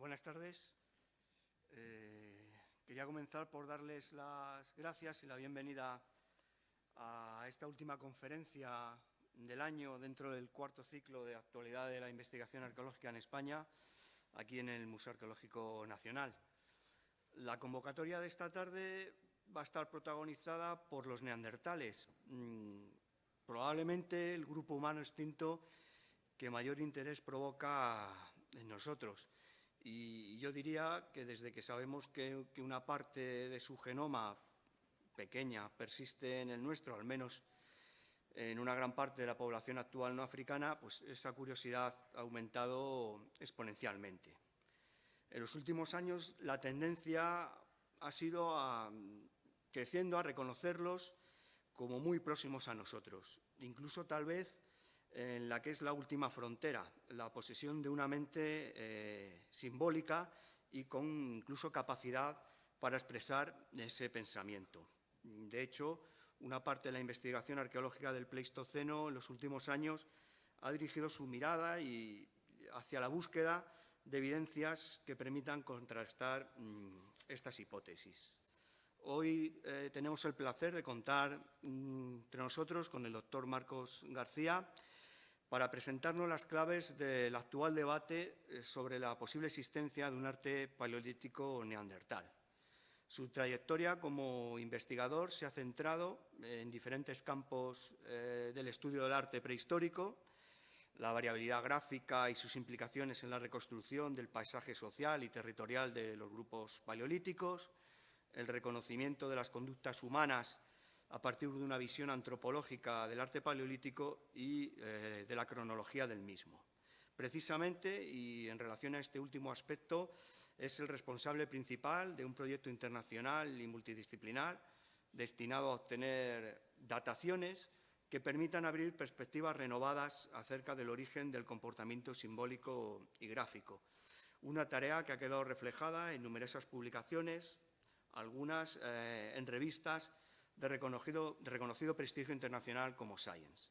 Buenas tardes. Quería comenzar por darles las gracias y la bienvenida a esta última conferencia del año dentro del cuarto ciclo de actualidad de la investigación arqueológica en España, aquí en el Museo Arqueológico Nacional. La convocatoria de esta tarde va a estar protagonizada por los neandertales, probablemente el grupo humano extinto que mayor interés provoca en nosotros. Y yo diría que desde que sabemos que una parte de su genoma pequeña persiste en el nuestro, al menos en una gran parte de la población actual no africana, pues esa curiosidad ha aumentado exponencialmente. En los últimos años la tendencia ha sido creciendo a reconocerlos como muy próximos a nosotros, incluso tal vez en la que es la última frontera, la posesión de una mente simbólica y con incluso capacidad para expresar ese pensamiento. De hecho, una parte de la investigación arqueológica del Pleistoceno en los últimos años ha dirigido su mirada hacia la búsqueda de evidencias que permitan contrastar estas hipótesis. Hoy tenemos el placer de contar entre nosotros con el doctor Marcos García para presentarnos las claves del actual debate sobre la posible existencia de un arte paleolítico neandertal. Su trayectoria como investigador se ha centrado en diferentes campos del estudio del arte prehistórico, la variabilidad gráfica y sus implicaciones en la reconstrucción del paisaje social y territorial de los grupos paleolíticos, el reconocimiento de las conductas humanas a partir de una visión antropológica del arte paleolítico y de la cronología del mismo. Precisamente, y en relación a este último aspecto, es el responsable principal de un proyecto internacional y multidisciplinar destinado a obtener dataciones que permitan abrir perspectivas renovadas acerca del origen del comportamiento simbólico y gráfico. Una tarea que ha quedado reflejada en numerosas publicaciones, algunas en revistas de reconocido prestigio internacional como Science.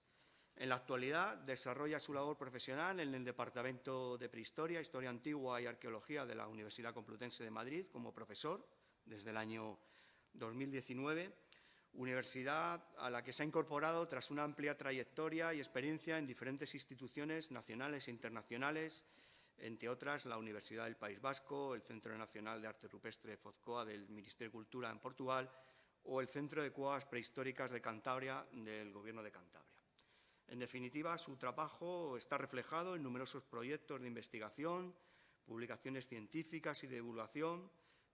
En la actualidad desarrolla su labor profesional en el Departamento de Prehistoria, Historia Antigua y Arqueología de la Universidad Complutense de Madrid como profesor desde el año 2019, universidad a la que se ha incorporado tras una amplia trayectoria y experiencia en diferentes instituciones nacionales e internacionales, entre otras la Universidad del País Vasco, el Centro Nacional de Arte Rupestre Fozcoa del Ministerio de Cultura en Portugal o el Centro de Cuevas Prehistóricas de Cantabria del Gobierno de Cantabria. En definitiva, su trabajo está reflejado en numerosos proyectos de investigación, publicaciones científicas y de divulgación,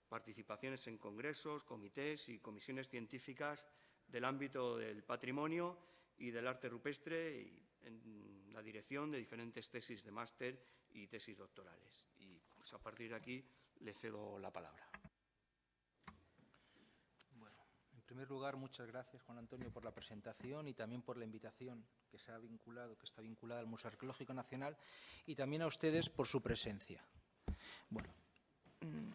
participaciones en congresos, comités y comisiones científicas del ámbito del patrimonio y del arte rupestre y en la dirección de diferentes tesis de máster y tesis doctorales. Y pues, a partir de aquí le cedo la palabra. Bueno, en primer lugar, muchas gracias, Juan Antonio, por la presentación y también por la invitación que está vinculada al Museo Arqueológico Nacional y también a ustedes por su presencia. Bueno,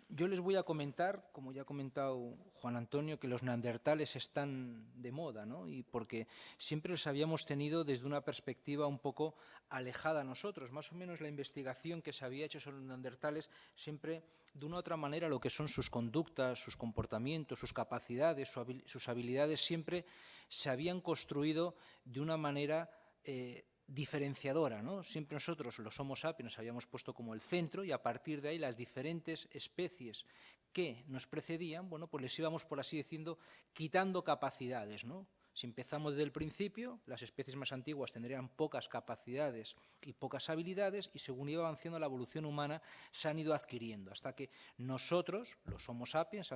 yo les voy a comentar, como ya ha comentado Juan Antonio, que los neandertales están de moda, ¿no? Y porque siempre los habíamos tenido desde una perspectiva un poco alejada a nosotros. Más o menos la investigación que se había hecho sobre los neandertales siempre, de una u otra manera, lo que son sus conductas, sus comportamientos, sus capacidades, sus habilidades, siempre se habían construido de una manera diferenciadora, ¿no? Siempre nosotros, los Homo sapiens, nos habíamos puesto como el centro y a partir de ahí las diferentes especies que nos precedían, bueno, pues les íbamos, por así decirlo, quitando capacidades, ¿no? Si empezamos desde el principio, las especies más antiguas tendrían pocas capacidades y pocas habilidades y según iba avanzando la evolución humana se han ido adquiriendo hasta que nosotros, los Homo sapiens,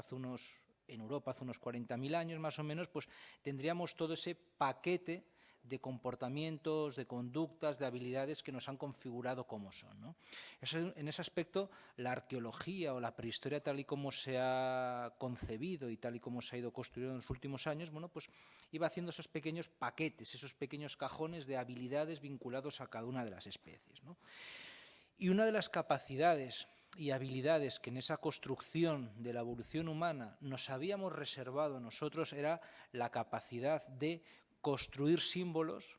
en Europa hace unos 40.000 años más o menos, pues tendríamos todo ese paquete de comportamientos, de conductas, de habilidades que nos han configurado como son, ¿no? En ese aspecto, la arqueología o la prehistoria tal y como se ha concebido y tal y como se ha ido construyendo en los últimos años, bueno, pues iba haciendo esos pequeños paquetes, esos pequeños cajones de habilidades vinculados a cada una de las especies, ¿no? Y una de las capacidades y habilidades que en esa construcción de la evolución humana nos habíamos reservado nosotros era la capacidad de construir símbolos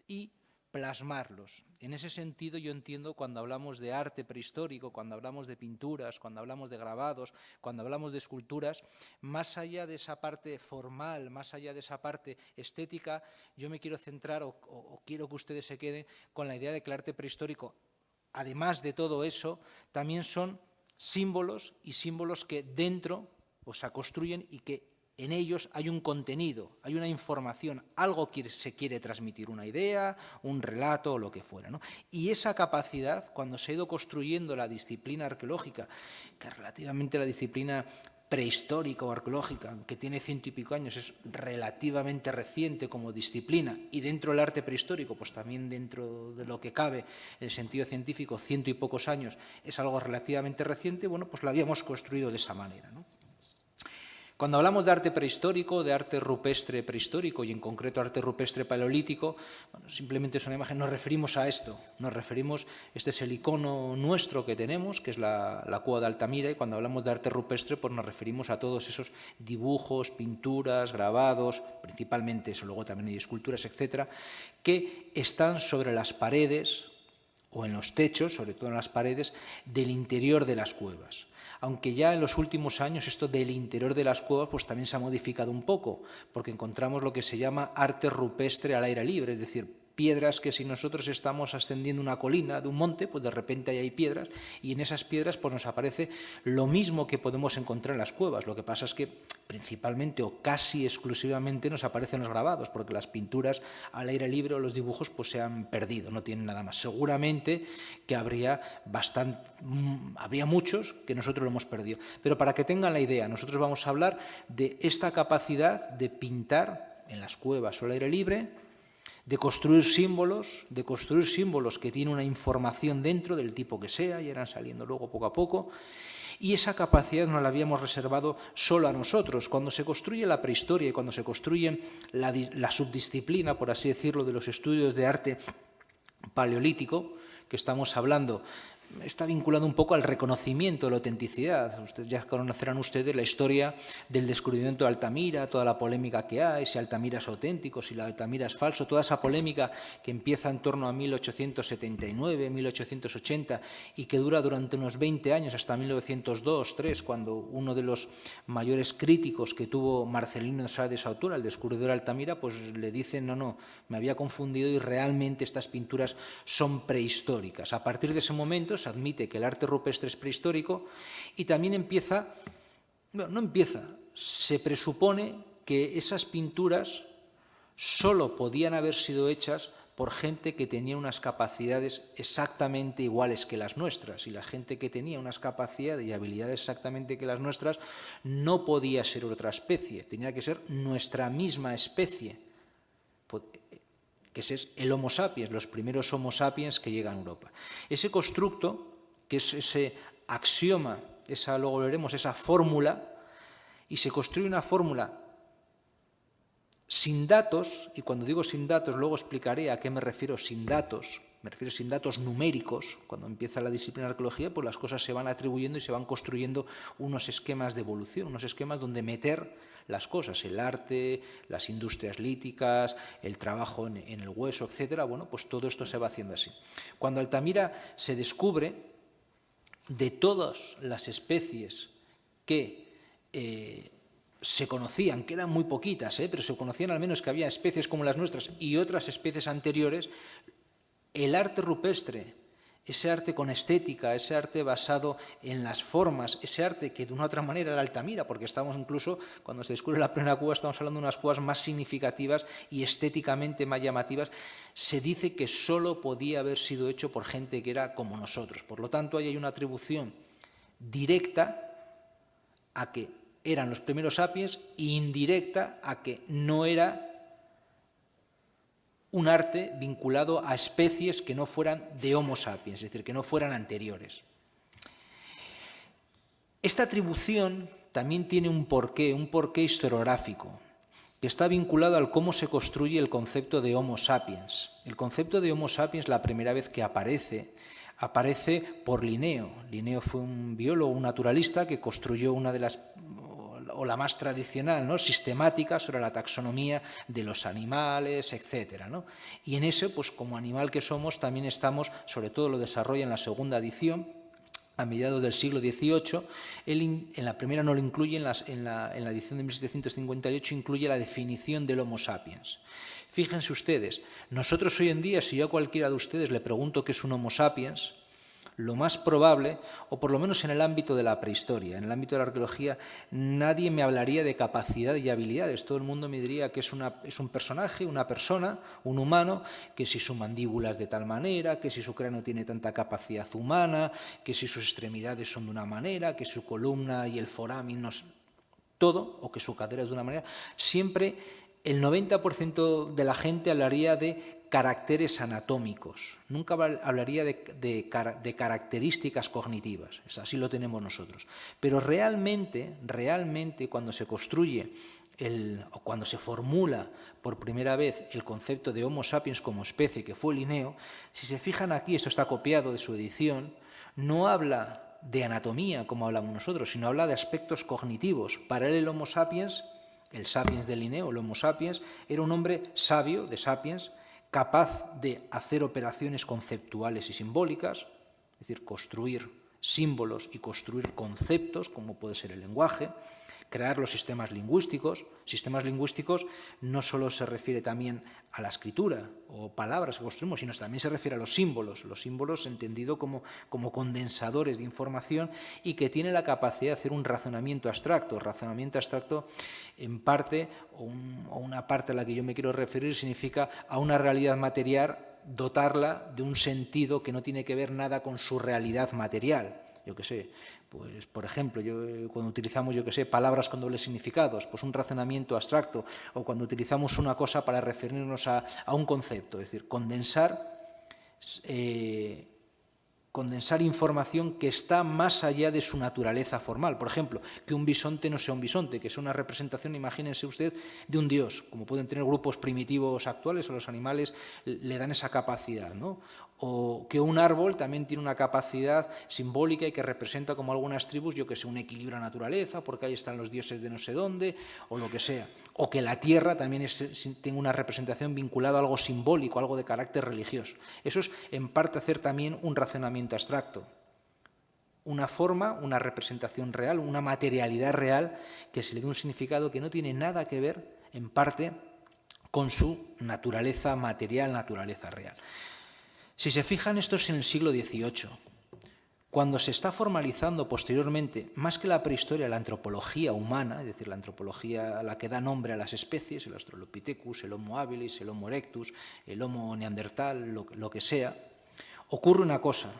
y plasmarlos. En ese sentido, yo entiendo cuando hablamos de arte prehistórico, cuando hablamos de pinturas, cuando hablamos de grabados, cuando hablamos de esculturas, más allá de esa parte formal, más allá de esa parte estética, yo me quiero centrar o quiero que ustedes se queden con la idea de que el arte prehistórico, además de todo eso, también son símbolos y símbolos que dentro se construyen y que en ellos hay un contenido, hay una información, algo que se quiere transmitir, una idea, un relato o lo que fuera, ¿no? Y esa capacidad, cuando se ha ido construyendo la disciplina arqueológica, que relativamente la disciplina prehistórica o arqueológica, que tiene 100 y pico años, es relativamente reciente como disciplina, y dentro del arte prehistórico, pues también dentro de lo que cabe el sentido científico, 100 y pocos años, es algo relativamente reciente, bueno, pues lo habíamos construido de esa manera, ¿no? Cuando hablamos de arte prehistórico, de arte rupestre prehistórico y en concreto arte rupestre paleolítico, bueno, simplemente es una imagen, nos referimos a esto, este es el icono nuestro que tenemos, que es la cueva de Altamira, y cuando hablamos de arte rupestre, pues nos referimos a todos esos dibujos, pinturas, grabados, principalmente eso, luego también hay esculturas, etcétera, que están sobre las paredes o en los techos, sobre todo en las paredes, del interior de las cuevas. Aunque ya en los últimos años esto del interior de las cuevas pues también se ha modificado un poco, porque encontramos lo que se llama arte rupestre al aire libre, es decir, piedras que si nosotros estamos ascendiendo una colina de un monte, pues de repente ahí hay piedras y en esas piedras pues nos aparece lo mismo que podemos encontrar en las cuevas. Lo que pasa es que principalmente o casi exclusivamente nos aparecen los grabados, porque las pinturas al aire libre o los dibujos pues se han perdido, no tienen nada más. Seguramente que habría muchos que nosotros lo hemos perdido. Pero para que tengan la idea, nosotros vamos a hablar de esta capacidad de pintar en las cuevas o al aire libre, de construir símbolos que tienen una información dentro del tipo que sea, y irán saliendo luego poco a poco, y esa capacidad nos la habíamos reservado solo a nosotros. Cuando se construye la prehistoria y cuando se construye la subdisciplina, por así decirlo, de los estudios de arte paleolítico, que estamos hablando, está vinculado un poco al reconocimiento de la autenticidad. Ya conocerán ustedes la historia del descubrimiento de Altamira, toda la polémica que hay, si Altamira es auténtico, si la Altamira es falso, toda esa polémica que empieza en torno a 1879, 1880 y que dura durante unos 20 años hasta 1902-3, cuando uno de los mayores críticos que tuvo Marcelino de Sá de Sautura, el descubridor de Altamira, pues le dicen, no, me había confundido y realmente estas pinturas son prehistóricas. A partir de ese momento se admite que el arte rupestre es prehistórico y también se presupone que esas pinturas solo podían haber sido hechas por gente que tenía unas capacidades exactamente iguales que las nuestras, y la gente que tenía unas capacidades y habilidades exactamente que las nuestras no podía ser otra especie, tenía que ser nuestra misma especie, que es el Homo sapiens, los primeros Homo sapiens que llegan a Europa. Ese constructo, que es ese axioma, luego veremos, esa fórmula, y se construye una fórmula sin datos, y cuando digo sin datos, luego explicaré a qué me refiero sin datos. Me refiero sin datos numéricos. Cuando empieza la disciplina de arqueología, pues las cosas se van atribuyendo y se van construyendo unos esquemas de evolución, unos esquemas donde meter las cosas, el arte, las industrias líticas, el trabajo en el hueso, etcétera. Bueno, pues todo esto se va haciendo así. Cuando Altamira se descubre, de todas las especies que se conocían, que eran muy poquitas, pero se conocían al menos que había especies como las nuestras y otras especies anteriores, el arte rupestre, ese arte con estética, ese arte basado en las formas, ese arte que de una u otra manera era Altamira, porque estamos incluso, cuando se descubre la primera cueva, estamos hablando de unas cuevas más significativas y estéticamente más llamativas, se dice que solo podía haber sido hecho por gente que era como nosotros. Por lo tanto, ahí hay una atribución directa a que eran los primeros sapiens e indirecta a que no era un arte vinculado a especies que no fueran de Homo sapiens, es decir, que no fueran anteriores. Esta atribución también tiene un porqué historiográfico, que está vinculado al cómo se construye el concepto de Homo sapiens. El concepto de Homo sapiens, la primera vez que aparece por Linneo. Linneo fue un biólogo, un naturalista, que construyó una de las o la más tradicional, ¿no?, sistemática sobre la taxonomía de los animales, etcétera, ¿no? Y en eso, pues como animal que somos, también estamos, sobre todo lo desarrolla en la segunda edición, a mediados del siglo XVIII, en la primera no lo incluye, en la edición de 1758 incluye la definición del Homo sapiens. Fíjense ustedes, nosotros hoy en día, si yo a cualquiera de ustedes le pregunto qué es un Homo sapiens, lo más probable, o por lo menos en el ámbito de la prehistoria, en el ámbito de la arqueología, nadie me hablaría de capacidad y habilidades. Todo el mundo me diría que es un personaje, una persona, un humano, que si su mandíbula es de tal manera, que si su cráneo tiene tanta capacidad humana, que si sus extremidades son de una manera, que su columna y el foramen, todo, o que su cadera es de una manera. Siempre el 90% de la gente hablaría de caracteres anatómicos, nunca hablaría de características cognitivas, así lo tenemos nosotros. Pero realmente cuando se construye o cuando se formula por primera vez el concepto de Homo sapiens como especie, que fue Linneo, si se fijan aquí, esto está copiado de su edición, no habla de anatomía como hablamos nosotros, sino habla de aspectos cognitivos. Para él el Homo sapiens, el sapiens de Linneo, el Homo sapiens, era un hombre sabio, de sapiens, capaz de hacer operaciones conceptuales y simbólicas, es decir, construir símbolos y construir conceptos, como puede ser el lenguaje, crear los sistemas lingüísticos. Sistemas lingüísticos no solo se refiere también a la escritura o palabras que construimos, sino también se refiere a los símbolos entendido como condensadores de información y que tiene la capacidad de hacer un razonamiento abstracto. Razonamiento abstracto, en parte, o una parte a la que yo me quiero referir, significa a una realidad material dotarla de un sentido que no tiene que ver nada con su realidad material. Yo qué sé, pues por ejemplo, cuando utilizamos, palabras con dobles significados, pues un razonamiento abstracto, o cuando utilizamos una cosa para referirnos a un concepto, es decir, condensar información que está más allá de su naturaleza formal. Por ejemplo, que un bisonte no sea un bisonte, que sea una representación, imagínense usted, de un dios, como pueden tener grupos primitivos actuales, o los animales le dan esa capacidad, ¿no? O que un árbol también tiene una capacidad simbólica y que representa, como algunas tribus, un equilibrio a la naturaleza, porque ahí están los dioses de no sé dónde, o lo que sea. O que la tierra también tenga una representación vinculada a algo simbólico, algo de carácter religioso. Eso es, en parte, hacer también un razonamiento abstracto. Una forma, una representación real, una materialidad real que se le dé un significado que no tiene nada que ver, en parte, con su naturaleza material, naturaleza real. Si se fijan, esto es en el siglo XVIII. Cuando se está formalizando posteriormente, más que la prehistoria, la antropología humana, es decir, la antropología a la que da nombre a las especies, el Australopithecus, el Homo habilis, el Homo erectus, el Homo neandertal, lo que sea, ocurre una cosa,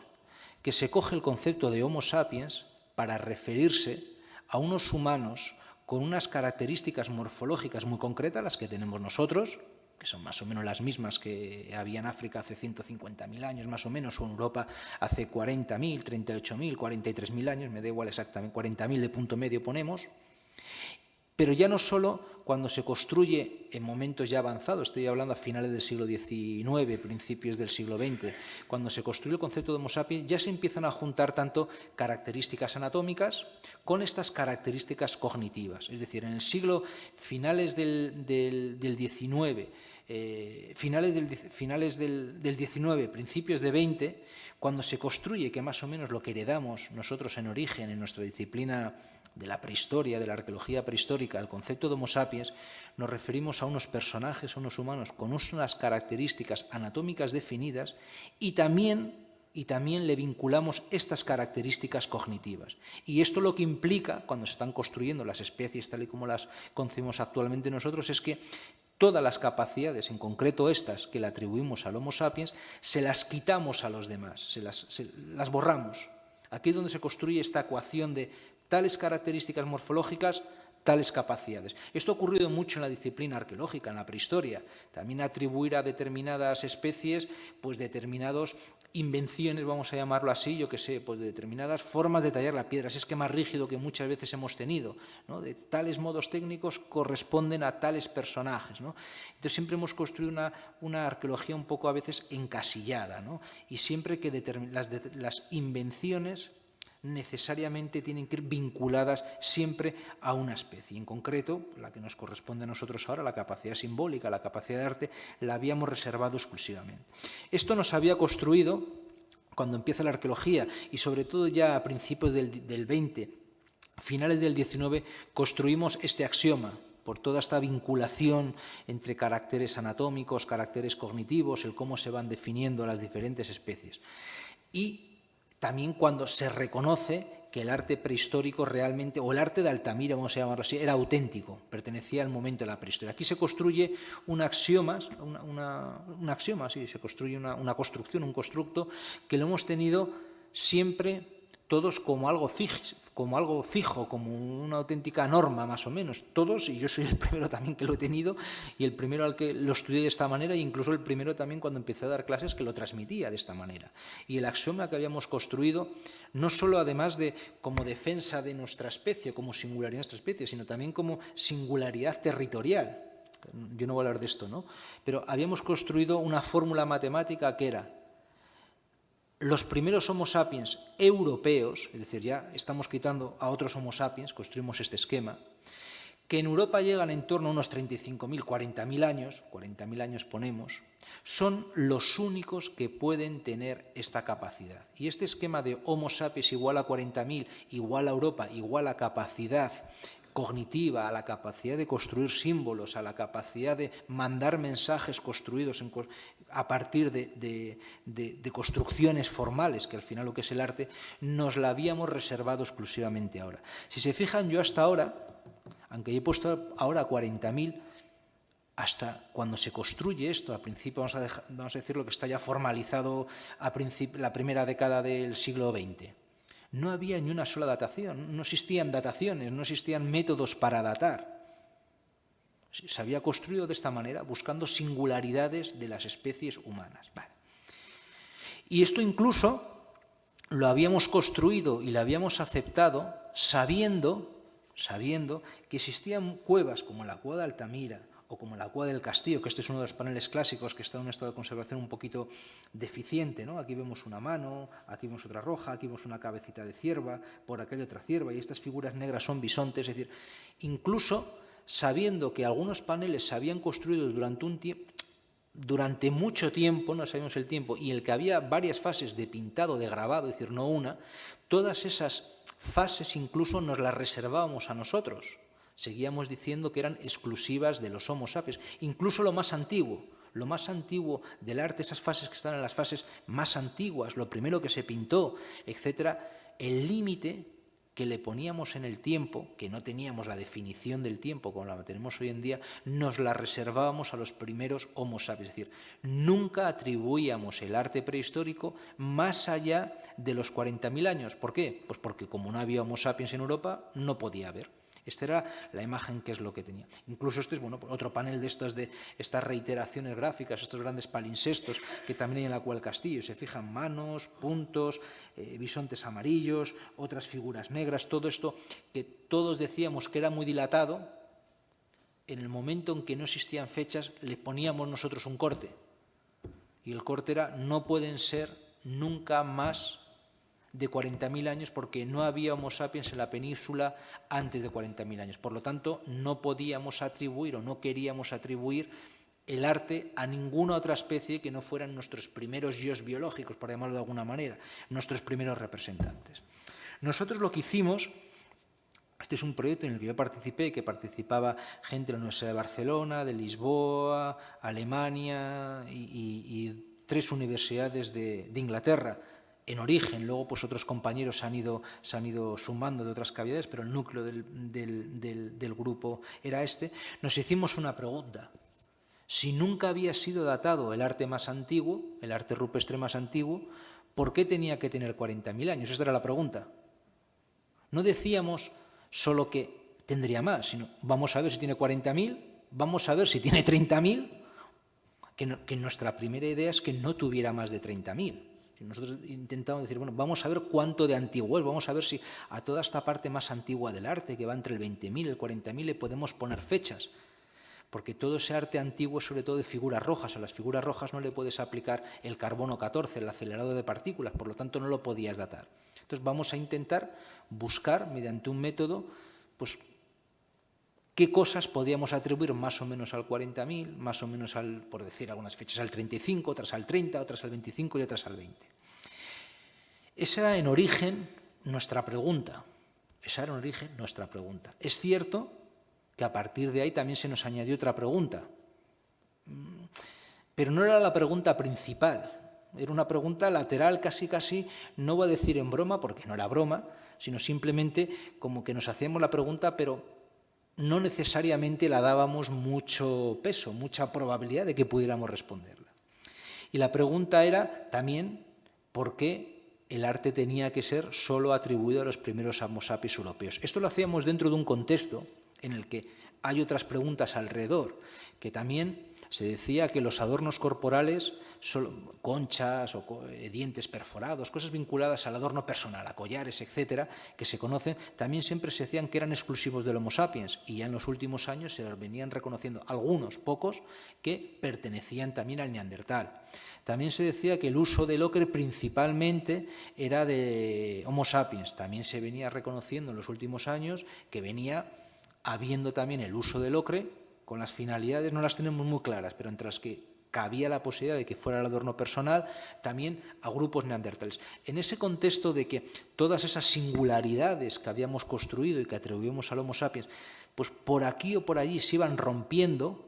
que se coge el concepto de Homo sapiens para referirse a unos humanos con unas características morfológicas muy concretas, las que tenemos nosotros, que son más o menos las mismas que había en África hace 150.000 años, más o menos, o en Europa hace 40.000, 38.000, 43.000 años, me da igual exactamente, 40.000 de punto medio ponemos. Pero ya no solo cuando se construye en momentos ya avanzados, estoy hablando a finales del siglo XIX, principios del siglo XX, cuando se construye el concepto de Homo sapiens, ya se empiezan a juntar tanto características anatómicas con estas características cognitivas. Es decir, en el siglo finales del XIX, finales del XIX, principios de XX, cuando se construye, que más o menos lo que heredamos nosotros en origen, en nuestra disciplina de la prehistoria, de la arqueología prehistórica, el concepto de Homo sapiens, nos referimos a unos personajes, a unos humanos con unas características anatómicas definidas y también le vinculamos estas características cognitivas. Y esto lo que implica, cuando se están construyendo las especies tal y como las concebimos actualmente nosotros, es que todas las capacidades, en concreto estas que le atribuimos al Homo sapiens, se las quitamos a los demás, las borramos. Aquí es donde se construye esta ecuación de tales características morfológicas, tales capacidades. Esto ha ocurrido mucho en la disciplina arqueológica, en la prehistoria. También atribuir a determinadas especies, pues determinadas invenciones, vamos a llamarlo así, pues de determinadas formas de tallar la piedra, ese esquema rígido que muchas veces hemos tenido, ¿no? De tales modos técnicos corresponden a tales personajes, ¿no? Entonces siempre hemos construido una arqueología un poco a veces encasillada, ¿no? Y siempre que las invenciones necesariamente tienen que ir vinculadas siempre a una especie. En concreto, la que nos corresponde a nosotros ahora, la capacidad simbólica, la capacidad de arte, la habíamos reservado exclusivamente. Esto nos había construido, cuando empieza la arqueología, y sobre todo ya a principios del 20, finales del 19, construimos este axioma, por toda esta vinculación entre caracteres anatómicos, caracteres cognitivos, el cómo se van definiendo las diferentes especies. Y también cuando se reconoce que el arte prehistórico realmente, o el arte de Altamira, vamos a llamarlo así, era auténtico, pertenecía al momento de la prehistoria. Aquí se construye un axioma, se construye una construcción, un constructo, que lo hemos tenido siempre todos como algo fijo, como una auténtica norma más o menos, todos, y yo soy el primero también que lo he tenido y el primero al que lo estudié de esta manera, e incluso el primero también cuando empecé a dar clases que lo transmitía de esta manera. Y el axioma que habíamos construido, no solo además de como defensa de nuestra especie, como singularidad de nuestra especie, sino también como singularidad territorial. Yo no voy a hablar de esto, ¿no? Pero habíamos construido una fórmula matemática que era: los primeros Homo sapiens europeos, es decir, ya estamos quitando a otros Homo sapiens, construimos este esquema, que en Europa llegan en torno a unos 35.000, 40.000 años, 40.000 años ponemos, son los únicos que pueden tener esta capacidad. Y este esquema de Homo sapiens igual a 40.000, igual a Europa, igual a capacidad cognitiva, a la capacidad de construir símbolos, a la capacidad de mandar mensajes construidos a partir de construcciones formales, que al final lo que es el arte, nos la habíamos reservado exclusivamente ahora. Si se fijan, yo hasta ahora, aunque he puesto ahora 40.000, hasta cuando se construye esto, al principio vamos a decirlo que está ya formalizado a la primera década del siglo XX, no había ni una sola datación, no existían dataciones, no existían métodos para datar. Se había construido de esta manera, buscando singularidades de las especies humanas. Vale. Y esto incluso lo habíamos construido y lo habíamos aceptado sabiendo que existían cuevas como la cueva de Altamira o como la cueva del Castillo, que este es uno de los paneles clásicos que está en un estado de conservación un poquito deficiente, ¿no? Aquí vemos una mano, aquí vemos otra roja, aquí vemos una cabecita de cierva, por aquí hay otra cierva, y estas figuras negras son bisontes. Es decir, incluso sabiendo que algunos paneles se habían construido durante mucho tiempo, no sabemos el tiempo, y en el que había varias fases de pintado, de grabado, es decir, no una, todas esas fases incluso nos las reservábamos a nosotros. Seguíamos diciendo que eran exclusivas de los Homo sapiens, incluso lo más antiguo del arte, esas fases que están en las fases más antiguas, lo primero que se pintó, etcétera, el límite que le poníamos en el tiempo, que no teníamos la definición del tiempo como la tenemos hoy en día, nos la reservábamos a los primeros Homo sapiens. Es decir, nunca atribuíamos el arte prehistórico más allá de los 40.000 años. ¿Por qué? Pues porque como no había Homo sapiens en Europa, no podía haber. Esta era la imagen que es lo que tenía. Incluso este es otro panel de estos, de estas reiteraciones gráficas, estos grandes palinsestos que también hay en la cueva del Castillo. Se fijan manos, puntos, bisontes amarillos, otras figuras negras, todo esto que todos decíamos que era muy dilatado. En el momento en que no existían fechas, le poníamos nosotros un corte. Y el corte era: no pueden ser nunca más de 40.000 años, porque no había Homo sapiens en la península antes de 40.000 años. Por lo tanto, no podíamos atribuir o no queríamos atribuir el arte a ninguna otra especie que no fueran nuestros primeros yos biológicos, por llamarlo de alguna manera, nuestros primeros representantes. Nosotros lo que hicimos, este es un proyecto en el que yo participé, que participaba gente de la Universidad de Barcelona, de Lisboa, Alemania y 3 universidades de Inglaterra, en origen. Luego pues otros compañeros se han ido sumando de otras cavidades, pero el núcleo del grupo era este. Nos hicimos una pregunta: si nunca había sido datado el arte más antiguo, el arte rupestre más antiguo, ¿por qué tenía que tener 40.000 años? Esta era la pregunta. No decíamos solo que tendría más, sino vamos a ver si tiene 40.000, vamos a ver si tiene 30.000, que nuestra primera idea es que no tuviera más de 30.000. Nosotros intentamos decir, bueno, vamos a ver cuánto de antiguo es, vamos a ver si a toda esta parte más antigua del arte, que va entre el 20.000 y el 40.000, le podemos poner fechas. Porque todo ese arte antiguo es sobre todo de figuras rojas. A las figuras rojas no le puedes aplicar el carbono 14, el acelerador de partículas, por lo tanto no lo podías datar. Entonces vamos a intentar buscar, mediante un método, pues qué cosas podíamos atribuir más o menos al 40.000, más o menos al, por decir algunas fechas, al 35, otras al 30, otras al 25 y otras al 20. Esa era en origen nuestra pregunta. Es cierto que a partir de ahí también se nos añadió otra pregunta, pero no era la pregunta principal, era una pregunta lateral casi, no voy a decir en broma, porque no era broma, sino simplemente como que nos hacíamos la pregunta, pero no necesariamente la dábamos mucho peso, mucha probabilidad de que pudiéramos responderla. Y la pregunta era también por qué el arte tenía que ser solo atribuido a los primeros Homo sapiens europeos. Esto lo hacíamos dentro de un contexto en el que hay otras preguntas alrededor, que también se decía que los adornos corporales, conchas o dientes perforados, cosas vinculadas al adorno personal, a collares, etcétera, que se conocen, también siempre se decían que eran exclusivos del Homo sapiens, y ya en los últimos años se venían reconociendo algunos, pocos, que pertenecían también al neandertal. También se decía que el uso del ocre principalmente era de Homo sapiens. También se venía reconociendo en los últimos años que venía habiendo también el uso del ocre, con las finalidades no las tenemos muy claras, pero entre las que cabía la posibilidad de que fuera el adorno personal, también a grupos neandertales. En ese contexto de que todas esas singularidades que habíamos construido y que atribuimos al Homo sapiens, pues por aquí o por allí se iban rompiendo,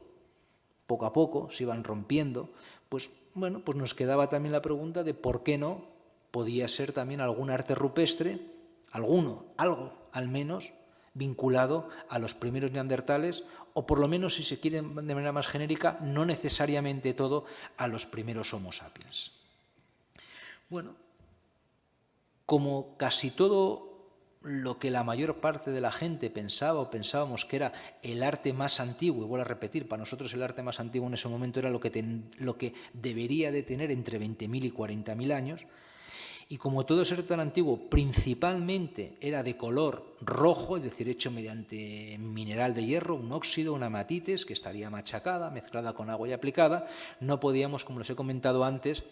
poco a poco se iban rompiendo, pues bueno, pues nos quedaba también la pregunta de por qué no podía ser también algún arte rupestre, algo al menos, vinculado a los primeros neandertales, o por lo menos, si se quiere de manera más genérica, no necesariamente todo a los primeros Homo sapiens. Bueno, como casi todo lo que la mayor parte de la gente pensaba o pensábamos que era el arte más antiguo, y vuelvo a repetir, para nosotros el arte más antiguo en ese momento era lo que debería de tener entre 20.000 y 40.000 años, y como todo ese arte tan antiguo principalmente era de color rojo, es decir, hecho mediante mineral de hierro, un óxido, una hematites, que estaría machacada, mezclada con agua y aplicada, no podíamos, como les he comentado antes,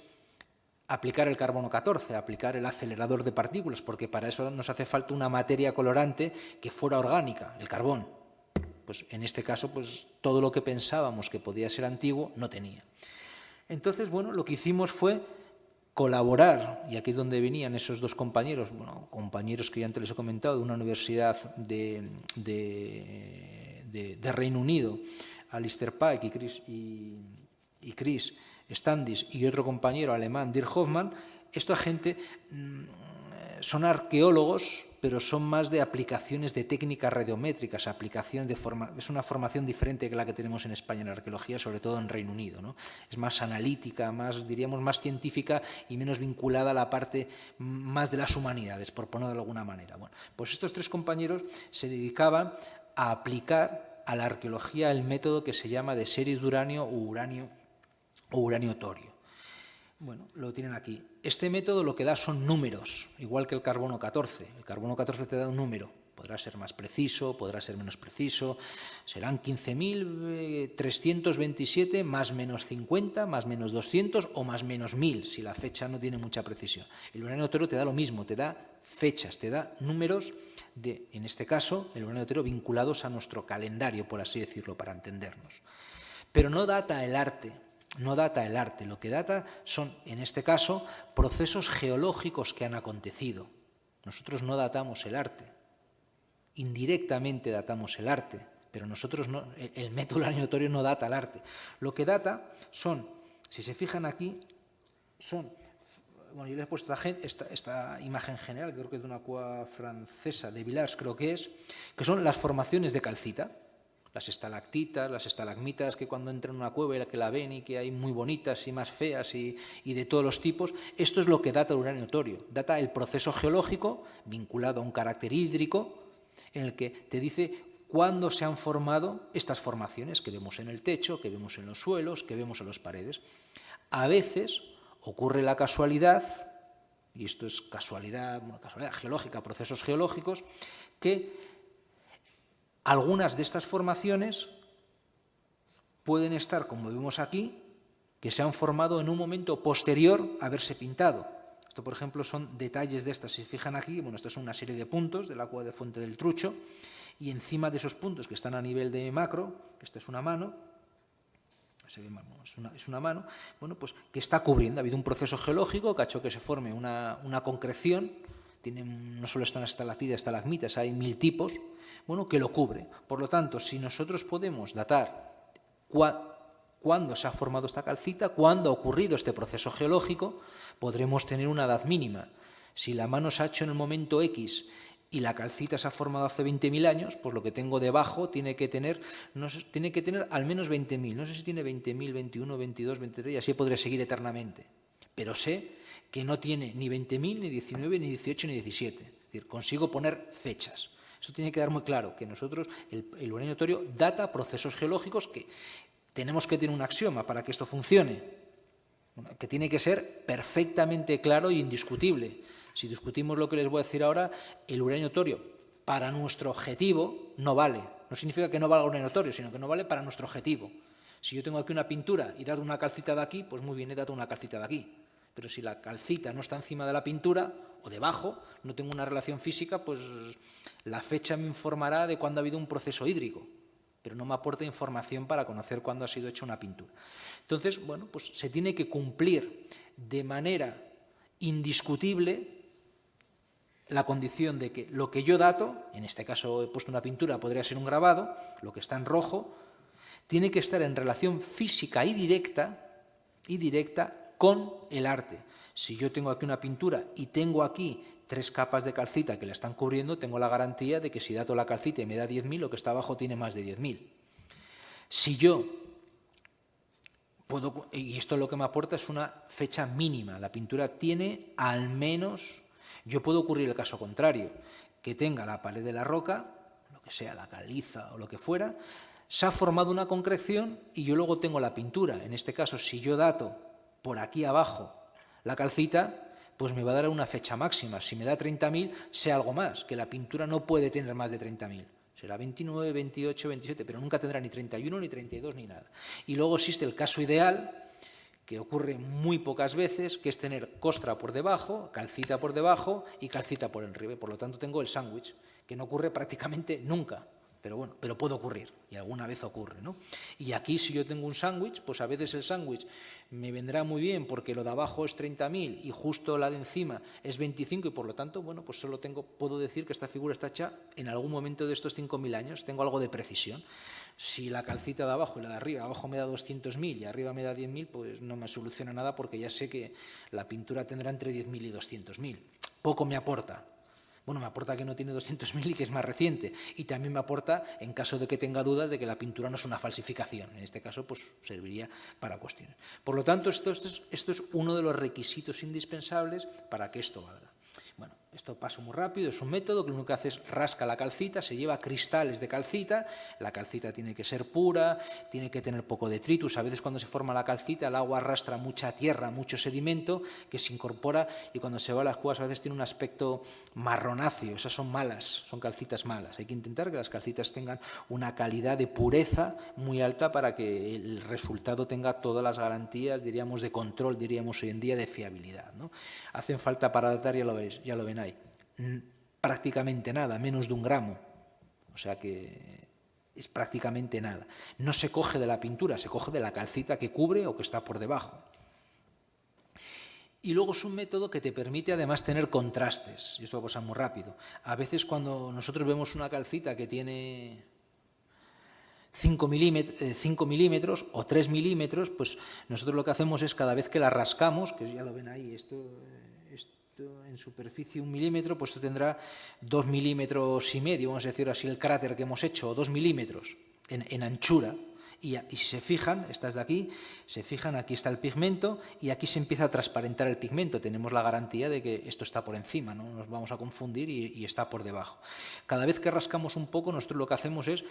aplicar el carbono 14, aplicar el acelerador de partículas, porque para eso nos hace falta una materia colorante que fuera orgánica, el carbón. Pues en este caso, pues todo lo que pensábamos que podía ser antiguo no tenía. Entonces, bueno, lo que hicimos fue colaborar, y aquí es donde venían esos dos compañeros, compañeros que ya antes les he comentado, de una universidad de Reino Unido, Alistair Pike y Chris Standish, y otro compañero alemán, Dirk Hoffmann. Esta gente son arqueólogos, pero son más de aplicaciones de técnicas radiométricas, es una formación diferente que la que tenemos en España en la arqueología, sobre todo en Reino Unido, ¿no? Es más analítica, diríamos más científica y menos vinculada a la parte más de las humanidades, por ponerlo de alguna manera. Bueno, pues estos tres compañeros se dedicaban a aplicar a la arqueología el método que se llama de series de uranio o uranio-torio. Bueno, lo tienen aquí. Este método lo que da son números, igual que el carbono 14. El carbono 14 te da un número. Podrá ser más preciso, podrá ser menos preciso. Serán 15.327 más menos 50, más menos 200 o más menos 1.000, si la fecha no tiene mucha precisión. El uranio-torio te da lo mismo, te da fechas, te da números en este caso, el uranio-torio vinculados a nuestro calendario, por así decirlo, para entendernos. Pero no data el arte. No data el arte, lo que data son, en este caso, procesos geológicos que han acontecido. Nosotros no datamos el arte, indirectamente datamos el arte, pero nosotros no, el método uranio-torio no data el arte. Lo que data son, si se fijan aquí, bueno, yo les he puesto esta imagen general, que creo que es de una cueva francesa, de Villars creo que son las formaciones de calcita. Las estalactitas, las estalagmitas, que cuando entran en una cueva y que la ven y que hay muy bonitas y más feas y de todos los tipos, esto es lo que data el uranio-torio. Data el proceso geológico vinculado a un carácter hídrico en el que te dice cuándo se han formado estas formaciones que vemos en el techo, que vemos en los suelos, que vemos en las paredes. A veces ocurre la casualidad, y esto es casualidad geológica, procesos geológicos, que algunas de estas formaciones pueden estar, como vemos aquí, que se han formado en un momento posterior a haberse pintado. Esto, por ejemplo, son detalles de estas. Si se fijan aquí, bueno, esto es una serie de puntos del agua de Fuente del Trucho, y encima de esos puntos que están a nivel de macro, esta es una mano, es una mano, bueno, pues que está cubriendo. Ha habido un proceso geológico que ha hecho que se forme una concreción. No solo están estalactitas, estalagmitas, hay 1000 tipos, bueno, que lo cubre. Por lo tanto, si nosotros podemos datar cuándo se ha formado esta calcita, cuándo ha ocurrido este proceso geológico, podremos tener una edad mínima. Si la mano se ha hecho en el momento X y la calcita se ha formado hace 20.000 años, pues lo que tengo debajo tiene que tener al menos 20.000. No sé si tiene 20.000, 21, 22, 23, y así podré seguir eternamente. Pero sé que no tiene ni 20.000, ni 19, ni 18, ni 17. Es decir, consigo poner fechas. Eso tiene que quedar muy claro, que nosotros, el uranio torio data procesos geológicos que tenemos que tener un axioma para que esto funcione, que tiene que ser perfectamente claro y indiscutible. Si discutimos lo que les voy a decir ahora, el uranio torio para nuestro objetivo no vale. No significa que no valga el uranio torio, sino que no vale para nuestro objetivo. Si yo tengo aquí una pintura y dado una calcita de aquí, pues muy bien, he dado una calcita de aquí. Pero si la calcita no está encima de la pintura o debajo, no tengo una relación física, pues la fecha me informará de cuándo ha habido un proceso hídrico, pero no me aporta información para conocer cuándo ha sido hecha una pintura. Entonces, bueno, pues se tiene que cumplir de manera indiscutible la condición de que lo que yo dato, en este caso he puesto una pintura, podría ser un grabado, lo que está en rojo, tiene que estar en relación física y directa con el arte. Si yo tengo aquí una pintura y tengo aquí 3 capas de calcita que la están cubriendo, tengo la garantía de que si dato la calcita y me da 10.000, lo que está abajo tiene más de 10.000. Si yo puedo, y esto lo que me aporta es una fecha mínima, la pintura tiene al menos, yo puedo ocurrir el caso contrario, que tenga la pared de la roca, lo que sea, la caliza o lo que fuera, se ha formado una concreción y yo luego tengo la pintura. En este caso, si yo dato por aquí abajo la calcita, pues me va a dar una fecha máxima. Si me da 30.000, sé algo más, que la pintura no puede tener más de 30.000. Será 29, 28, 27, pero nunca tendrá ni 31, ni 32, ni nada. Y luego existe el caso ideal, que ocurre muy pocas veces, que es tener costra por debajo, calcita por debajo y calcita por arriba. Por lo tanto, tengo el sándwich, que no ocurre prácticamente nunca. Pero bueno, pero puede ocurrir, y alguna vez ocurre, ¿no? Y aquí, si yo tengo un sándwich, pues a veces el sándwich me vendrá muy bien porque lo de abajo es 30.000 y justo la de encima es 25, y por lo tanto, bueno, pues solo puedo decir que esta figura está hecha en algún momento de estos 5.000 años, tengo algo de precisión. Si la calcita de abajo y la de arriba, abajo me da 200.000 y arriba me da 10.000, pues no me soluciona nada porque ya sé que la pintura tendrá entre 10.000 y 200.000. Poco me aporta. Bueno, me aporta que no tiene 200.000 y que es más reciente. Y también me aporta, en caso de que tenga dudas, de que la pintura no es una falsificación. En este caso, pues serviría para cuestiones. Por lo tanto, esto es uno de los requisitos indispensables para que esto valga. Bueno, esto pasa muy rápido, es un método que lo único que hace es rasca la calcita, se lleva cristales de calcita, la calcita tiene que ser pura, tiene que tener poco detritus. A veces cuando se forma la calcita el agua arrastra mucha tierra, mucho sedimento que se incorpora y cuando se va a las cuevas a veces tiene un aspecto marronáceo. Esas son malas, son calcitas malas. Hay que intentar que las calcitas tengan una calidad de pureza muy alta para que el resultado tenga todas las garantías, diríamos, de control, diríamos hoy en día, de fiabilidad, ¿no? Hacen falta para datar, ya lo veis, ya lo ven ahí, prácticamente nada, menos de 1 gramo. O sea que es prácticamente nada. No se coge de la pintura, se coge de la calcita que cubre o que está por debajo. Y luego es un método que te permite además tener contrastes. Y esto va a pasar muy rápido. A veces cuando nosotros vemos una calcita que tiene 5 milímetros o 3 milímetros, pues nosotros lo que hacemos es cada vez que la rascamos, que ya lo ven ahí, esto en superficie 1 milímetro, pues esto tendrá 2,5 milímetros, vamos a decir así, el cráter que hemos hecho, 2 milímetros en anchura. Y si se fijan, estas de aquí, se fijan, aquí está el pigmento y aquí se empieza a transparentar el pigmento. Tenemos la garantía de que esto está por encima, no nos vamos a confundir y está por debajo. Cada vez que rascamos un poco, nosotros lo que hacemos es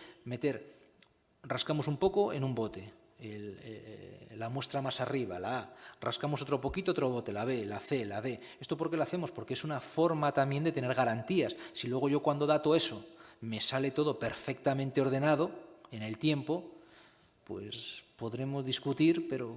rascamos un poco en un bote, la muestra más arriba, la A, rascamos otro poquito, otro bote, la B, la C, la D. ¿Esto por qué lo hacemos? Porque es una forma también de tener garantías. Si luego yo cuando dato eso me sale todo perfectamente ordenado en el tiempo, pues podremos discutir, pero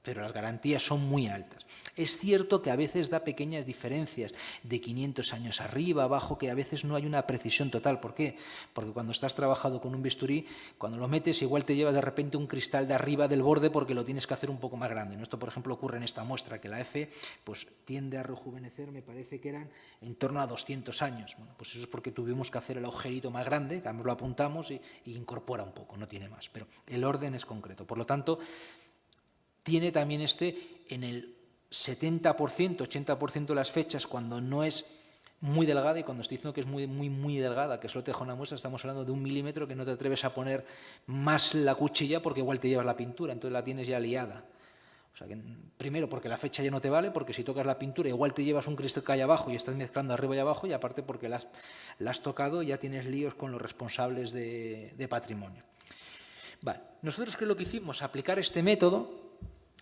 pero las garantías son muy altas. Es cierto que a veces da pequeñas diferencias de 500 años arriba, abajo, que a veces no hay una precisión total. ¿Por qué? Porque cuando estás trabajando con un bisturí, cuando lo metes igual te llevas de repente un cristal de arriba del borde porque lo tienes que hacer un poco más grande, ¿no? Esto, por ejemplo, ocurre en esta muestra, que la F pues, tiende a rejuvenecer, me parece que eran en torno a 200 años. Bueno, pues eso es porque tuvimos que hacer el agujerito más grande, que lo apuntamos y incorpora un poco, no tiene más. Pero el orden es concreto. Por lo tanto, tiene también en el 70%, 80% de las fechas, cuando no es muy delgada, y cuando estoy diciendo que es muy delgada, que solo te deja una muestra, estamos hablando de 1 milímetro, que no te atreves a poner más la cuchilla porque igual te llevas la pintura, entonces la tienes ya liada. O sea que, primero, porque la fecha ya no te vale, porque si tocas la pintura igual te llevas un cristal que hay abajo y estás mezclando arriba y abajo, y aparte porque la has tocado ya tienes líos con los responsables de patrimonio. Vale. Nosotros, ¿qué es lo que hicimos? Aplicar este método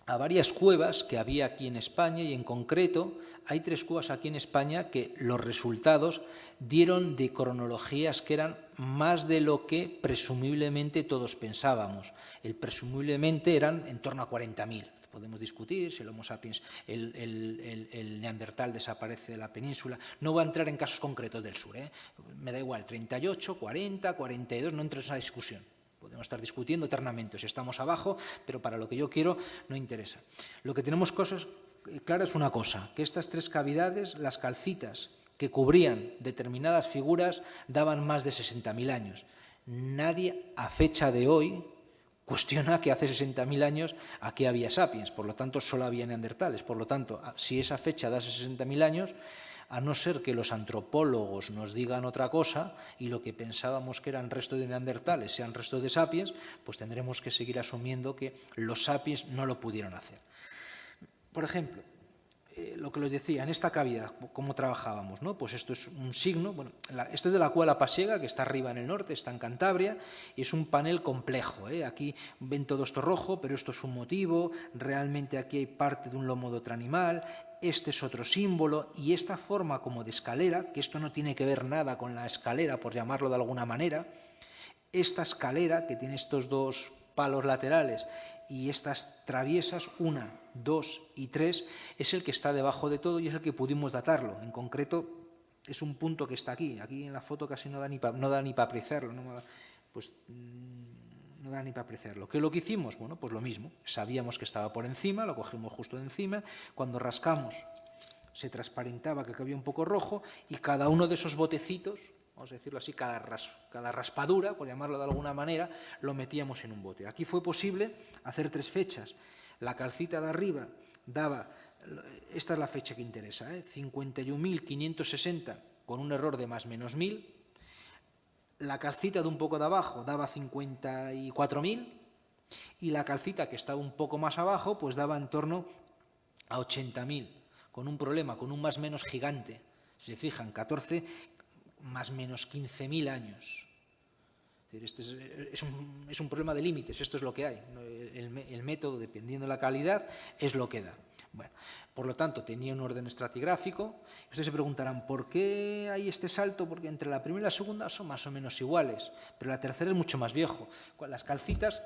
a varias cuevas que había aquí en España, y en concreto hay 3 cuevas aquí en España que los resultados dieron de cronologías que eran más de lo que presumiblemente todos pensábamos. El presumiblemente eran en torno a 40.000. Podemos discutir si el Homo sapiens, el Neandertal desaparece de la península. No voy a entrar en casos concretos del sur, me da igual, 38, 40, 42, no entro en esa discusión. Podemos estar discutiendo eternamente si estamos abajo, pero para lo que yo quiero no interesa. Lo que tenemos claro es una cosa, que estas 3 cavidades, las calcitas que cubrían determinadas figuras, daban más de 60.000 años. Nadie a fecha de hoy cuestiona que hace 60.000 años aquí había sapiens, por lo tanto solo había neandertales. Por lo tanto, si esa fecha da 60.000 años, a no ser que los antropólogos nos digan otra cosa y lo que pensábamos que eran restos de neandertales sean restos de sapiens, pues tendremos que seguir asumiendo que los sapiens no lo pudieron hacer. Por ejemplo, lo que les decía, en esta cavidad, ¿cómo trabajábamos? ¿No? Pues esto es un signo, bueno, esto es de la cueva La Pasiega, que está arriba en el norte, está en Cantabria, y es un panel complejo. Aquí ven todo esto rojo, pero esto es un motivo, realmente aquí hay parte de un lomo de otro animal, este es otro símbolo, y esta forma como de escalera, que esto no tiene que ver nada con la escalera, por llamarlo de alguna manera, esta escalera que tiene estos 2 palos laterales y estas traviesas, 1, 2 y 3, es el que está debajo de todo y es el que pudimos datarlo. En concreto, es un punto que está aquí. Aquí en la foto casi no da ni para apreciarlo. No da ni para apreciarlo. ¿Qué es lo que hicimos? Bueno, pues lo mismo. Sabíamos que estaba por encima, lo cogimos justo de encima. Cuando rascamos, se transparentaba que había un poco rojo, y cada uno de esos botecitos, vamos a decirlo así, cada raspadura, por llamarlo de alguna manera, lo metíamos en un bote. Aquí fue posible hacer 3 fechas. La calcita de arriba daba, esta es la fecha que interesa, 51.560 con un error de más menos 1.000. La calcita de un poco de abajo daba 54.000 y la calcita que estaba un poco más abajo pues daba en torno a 80.000, con un problema, con un más menos gigante. Si se fijan, 14 más menos 15.000 años. Este es un problema de límites, esto es lo que hay. El método, dependiendo de la calidad, es lo que da. Bueno, por lo tanto, tenía un orden estratigráfico. Ustedes se preguntarán, ¿por qué hay este salto? Porque entre la primera y la segunda son más o menos iguales, pero la tercera es mucho más viejo. Las calcitas,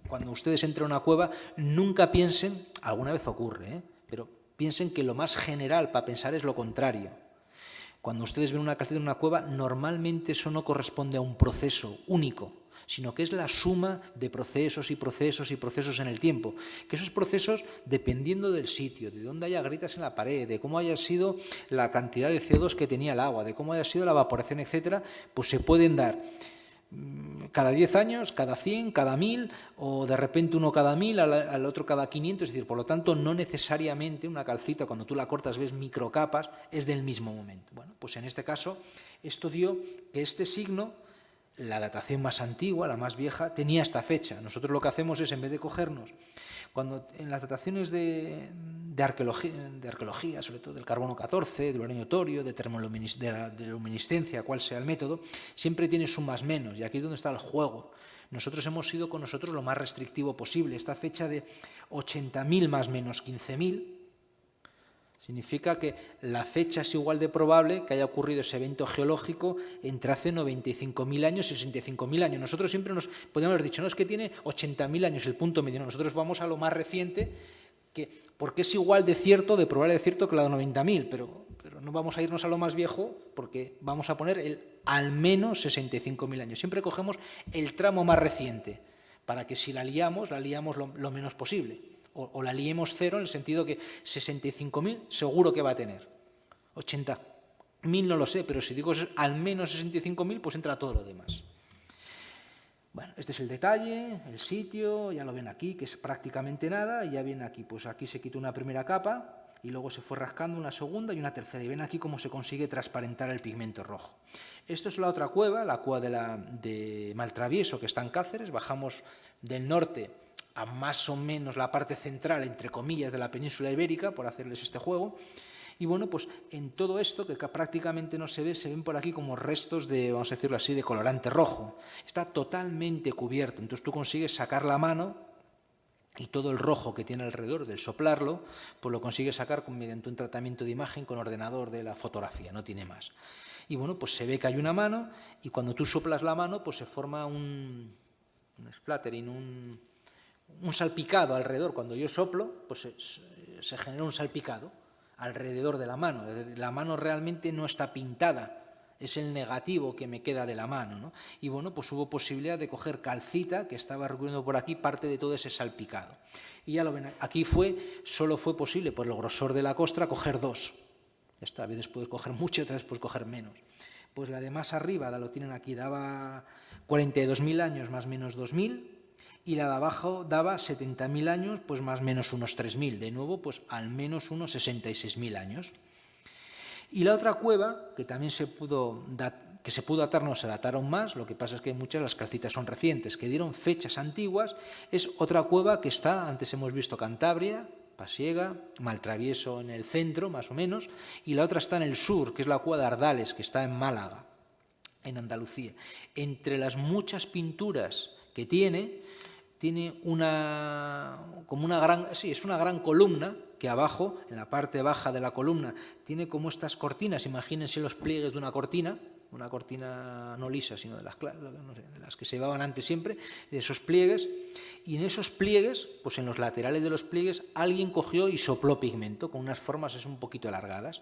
cuando ustedes entran a una cueva, nunca piensen, alguna vez ocurre, pero piensen que lo más general para pensar es lo contrario. Cuando ustedes ven una calcita en una cueva, normalmente eso no corresponde a un proceso único, sino que es la suma de procesos y procesos y procesos en el tiempo. Que esos procesos, dependiendo del sitio, de dónde haya grietas en la pared, de cómo haya sido la cantidad de CO2 que tenía el agua, de cómo haya sido la evaporación, etcétera, pues se pueden dar cada 10 años, cada 100, cada 1000, o de repente uno cada 1000, al otro cada 500, es decir, por lo tanto, no necesariamente una calcita, cuando tú la cortas ves microcapas, es del mismo momento. Bueno, pues en este caso, esto dio que este signo, la datación más antigua, la más vieja, tenía esta fecha. Nosotros lo que hacemos es, en vez de cogernos, cuando en las dataciones de arqueología, sobre todo del carbono 14, del uranio torio, de luminiscencia, cuál sea el método, siempre tienes un más menos, y aquí es donde está el juego. Nosotros hemos sido con nosotros lo más restrictivo posible. Esta fecha de 80.000 más menos 15.000 significa que la fecha es igual de probable que haya ocurrido ese evento geológico entre hace 95.000 años y 65.000 años. Nosotros siempre nos podríamos haber dicho, no, es que tiene 80.000 años el punto medio. Nosotros vamos a lo más reciente, porque es igual de cierto, de probable de cierto que la de 90.000, pero no vamos a irnos a lo más viejo porque vamos a poner el al menos 65.000 años. Siempre cogemos el tramo más reciente para que si la liamos lo menos posible. O la liemos cero en el sentido que 65.000 seguro que va a tener. 80.000 no lo sé, pero si digo al menos 65.000, pues entra todo lo demás. Bueno, este es el detalle, el sitio, ya lo ven aquí, que es prácticamente nada, y ya viene aquí, pues aquí se quitó una primera capa y luego se fue rascando una segunda y una tercera, y ven aquí cómo se consigue transparentar el pigmento rojo. Esto es la otra cueva, la cueva de Maltravieso, que está en Cáceres. Bajamos del norte a más o menos la parte central, entre comillas, de la península ibérica, por hacerles este juego. Y bueno, pues en todo esto, que prácticamente no se ve, se ven por aquí como restos de, vamos a decirlo así, de colorante rojo. Está totalmente cubierto, entonces tú consigues sacar la mano y todo el rojo que tiene alrededor del soplarlo, pues lo consigues sacar mediante un tratamiento de imagen con ordenador de la fotografía, no tiene más. Y bueno, pues se ve que hay una mano y cuando tú soplas la mano, pues se forma un splattering, un salpicado alrededor. Cuando yo soplo, pues se genera un salpicado alrededor de la mano. La mano realmente no está pintada, es el negativo que me queda de la mano, ¿no? Y bueno, pues hubo posibilidad de coger calcita, que estaba recubriendo por aquí parte de todo ese salpicado. Y ya lo ven, aquí solo fue posible por el grosor de la costra coger dos. Ya está, a veces puedes coger mucho y otras puedes coger menos. Pues la de más arriba, lo tienen aquí, daba 42.000 años más menos 2.000, y la de abajo daba 70.000 años, pues más o menos unos 3.000. De nuevo, pues al menos unos 66.000 años. Y la otra cueva, que también se pudo datar, no se dataron más, lo que pasa es que muchas de las calcitas son recientes, que dieron fechas antiguas, es otra cueva que está, antes hemos visto Cantabria, Pasiega, Maltravieso en el centro, más o menos, y la otra está en el sur, que es la cueva de Ardales, que está en Málaga, en Andalucía. Entre las muchas pinturas que tiene es una gran columna que abajo, en la parte baja de la columna, tiene como estas cortinas. Imagínense los pliegues de una cortina no lisa, sino de las que se llevaban antes siempre, de esos pliegues, y en esos pliegues, pues en los laterales de los pliegues, alguien cogió y sopló pigmento con unas formas un poquito alargadas.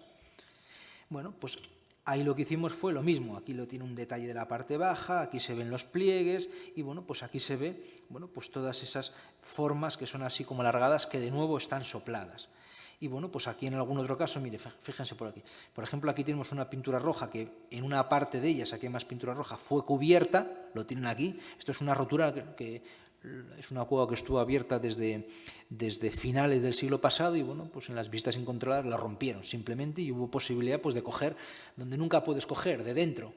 Bueno, pues ahí lo que hicimos fue lo mismo. Aquí lo tiene un detalle de la parte baja, aquí se ven los pliegues y bueno, pues aquí se ve, bueno, pues todas esas formas que son así como alargadas que de nuevo están sopladas. Y bueno, pues aquí en algún otro caso, mire, fíjense por aquí. Por ejemplo, aquí tenemos una pintura roja que en una parte de ellas, aquí hay más pintura roja, fue cubierta, lo tienen aquí. Esto es una rotura que es una cueva que estuvo abierta desde finales del siglo pasado y bueno, pues en las visitas incontroladas la rompieron simplemente y hubo posibilidad pues de coger donde nunca puedes coger, de dentro.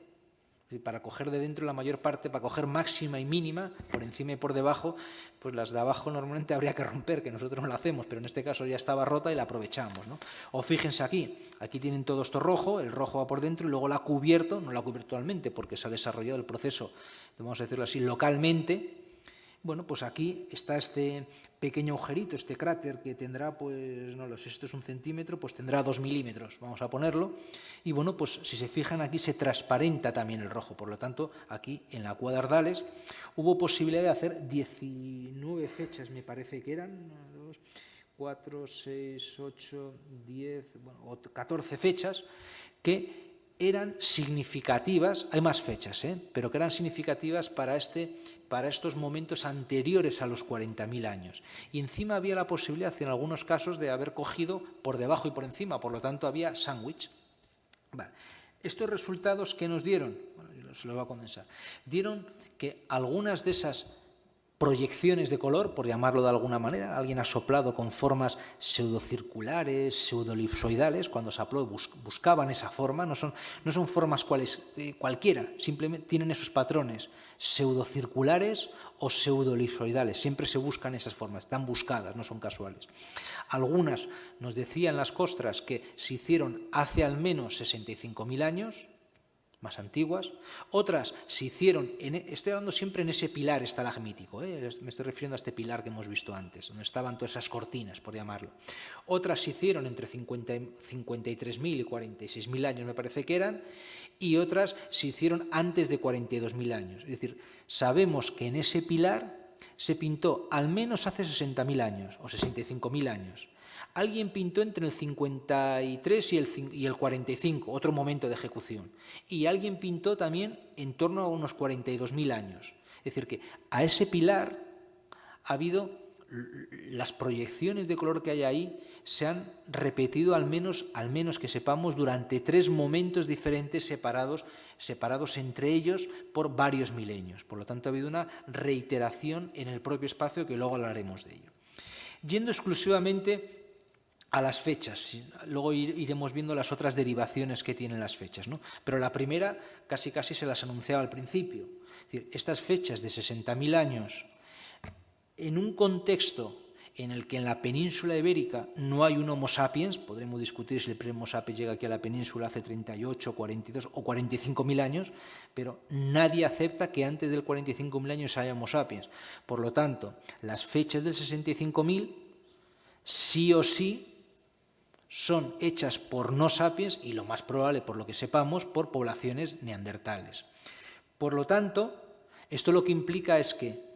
Para coger de dentro la mayor parte, para coger máxima y mínima, por encima y por debajo, pues las de abajo normalmente habría que romper, que nosotros no lo hacemos, pero en este caso ya estaba rota y la aprovechamos, ¿no? O fíjense aquí tienen todo esto rojo, el rojo va por dentro y luego la ha cubierto, no la ha cubierto totalmente porque se ha desarrollado el proceso, vamos a decirlo así, localmente. Bueno, pues aquí está este pequeño agujerito, este cráter que tendrá, pues, no lo sé, esto es 1 centímetro, pues tendrá 2 milímetros, vamos a ponerlo. Y bueno, pues si se fijan aquí se transparenta también el rojo, por lo tanto, aquí en la cueva de Ardales hubo posibilidad de hacer 19 fechas, me parece que eran, 2, 4, 6, 8, 10, bueno, 14 fechas que eran significativas, hay más fechas, pero que eran significativas para estos momentos anteriores a los 40.000 años. Y encima había la posibilidad, en algunos casos, de haber cogido por debajo y por encima, por lo tanto había sándwich. Vale. Estos resultados que nos dieron, bueno, se los voy a condensar, dieron que algunas de esas proyecciones de color, por llamarlo de alguna manera, alguien ha soplado con formas pseudocirculares, pseudolipsoidales, cuando sopló buscaban esa forma, no son formas cualquiera, simplemente tienen esos patrones pseudocirculares o pseudolipsoidales, siempre se buscan esas formas, están buscadas, no son casuales. Algunas nos decían las costras que se hicieron hace al menos 65.000 años, más antiguas, otras se hicieron, estoy hablando siempre en ese pilar estalagmítico, me estoy refiriendo a este pilar que hemos visto antes, donde estaban todas esas cortinas, por llamarlo. Otras se hicieron entre 53.000 y 46.000 años, me parece que eran, y otras se hicieron antes de 42.000 años. Es decir, sabemos que en ese pilar se pintó al menos hace 60.000 años o 65.000 años. Alguien pintó entre el 53 y el 45, otro momento de ejecución. Y alguien pintó también en torno a unos 42.000 años. Es decir, que a ese pilar ha habido, las proyecciones de color que hay ahí se han repetido al menos que sepamos durante 3 momentos diferentes separados entre ellos por varios milenios. Por lo tanto, ha habido una reiteración en el propio espacio, que luego hablaremos de ello. Yendo exclusivamente a las fechas, luego iremos viendo las otras derivaciones que tienen las fechas, ¿no? Pero la primera casi se las anunciaba al principio. Es decir, estas fechas de 60.000 años, en un contexto en el que en la península ibérica no hay un Homo sapiens, podremos discutir si el primer Homo sapiens llega aquí a la península hace 38, 42 o 45.000 años, pero nadie acepta que antes del 45.000 años haya Homo sapiens. Por lo tanto, las fechas del 65.000 sí o sí son hechas por no sapiens y, lo más probable, por lo que sepamos, por poblaciones neandertales. Por lo tanto, esto lo que implica es que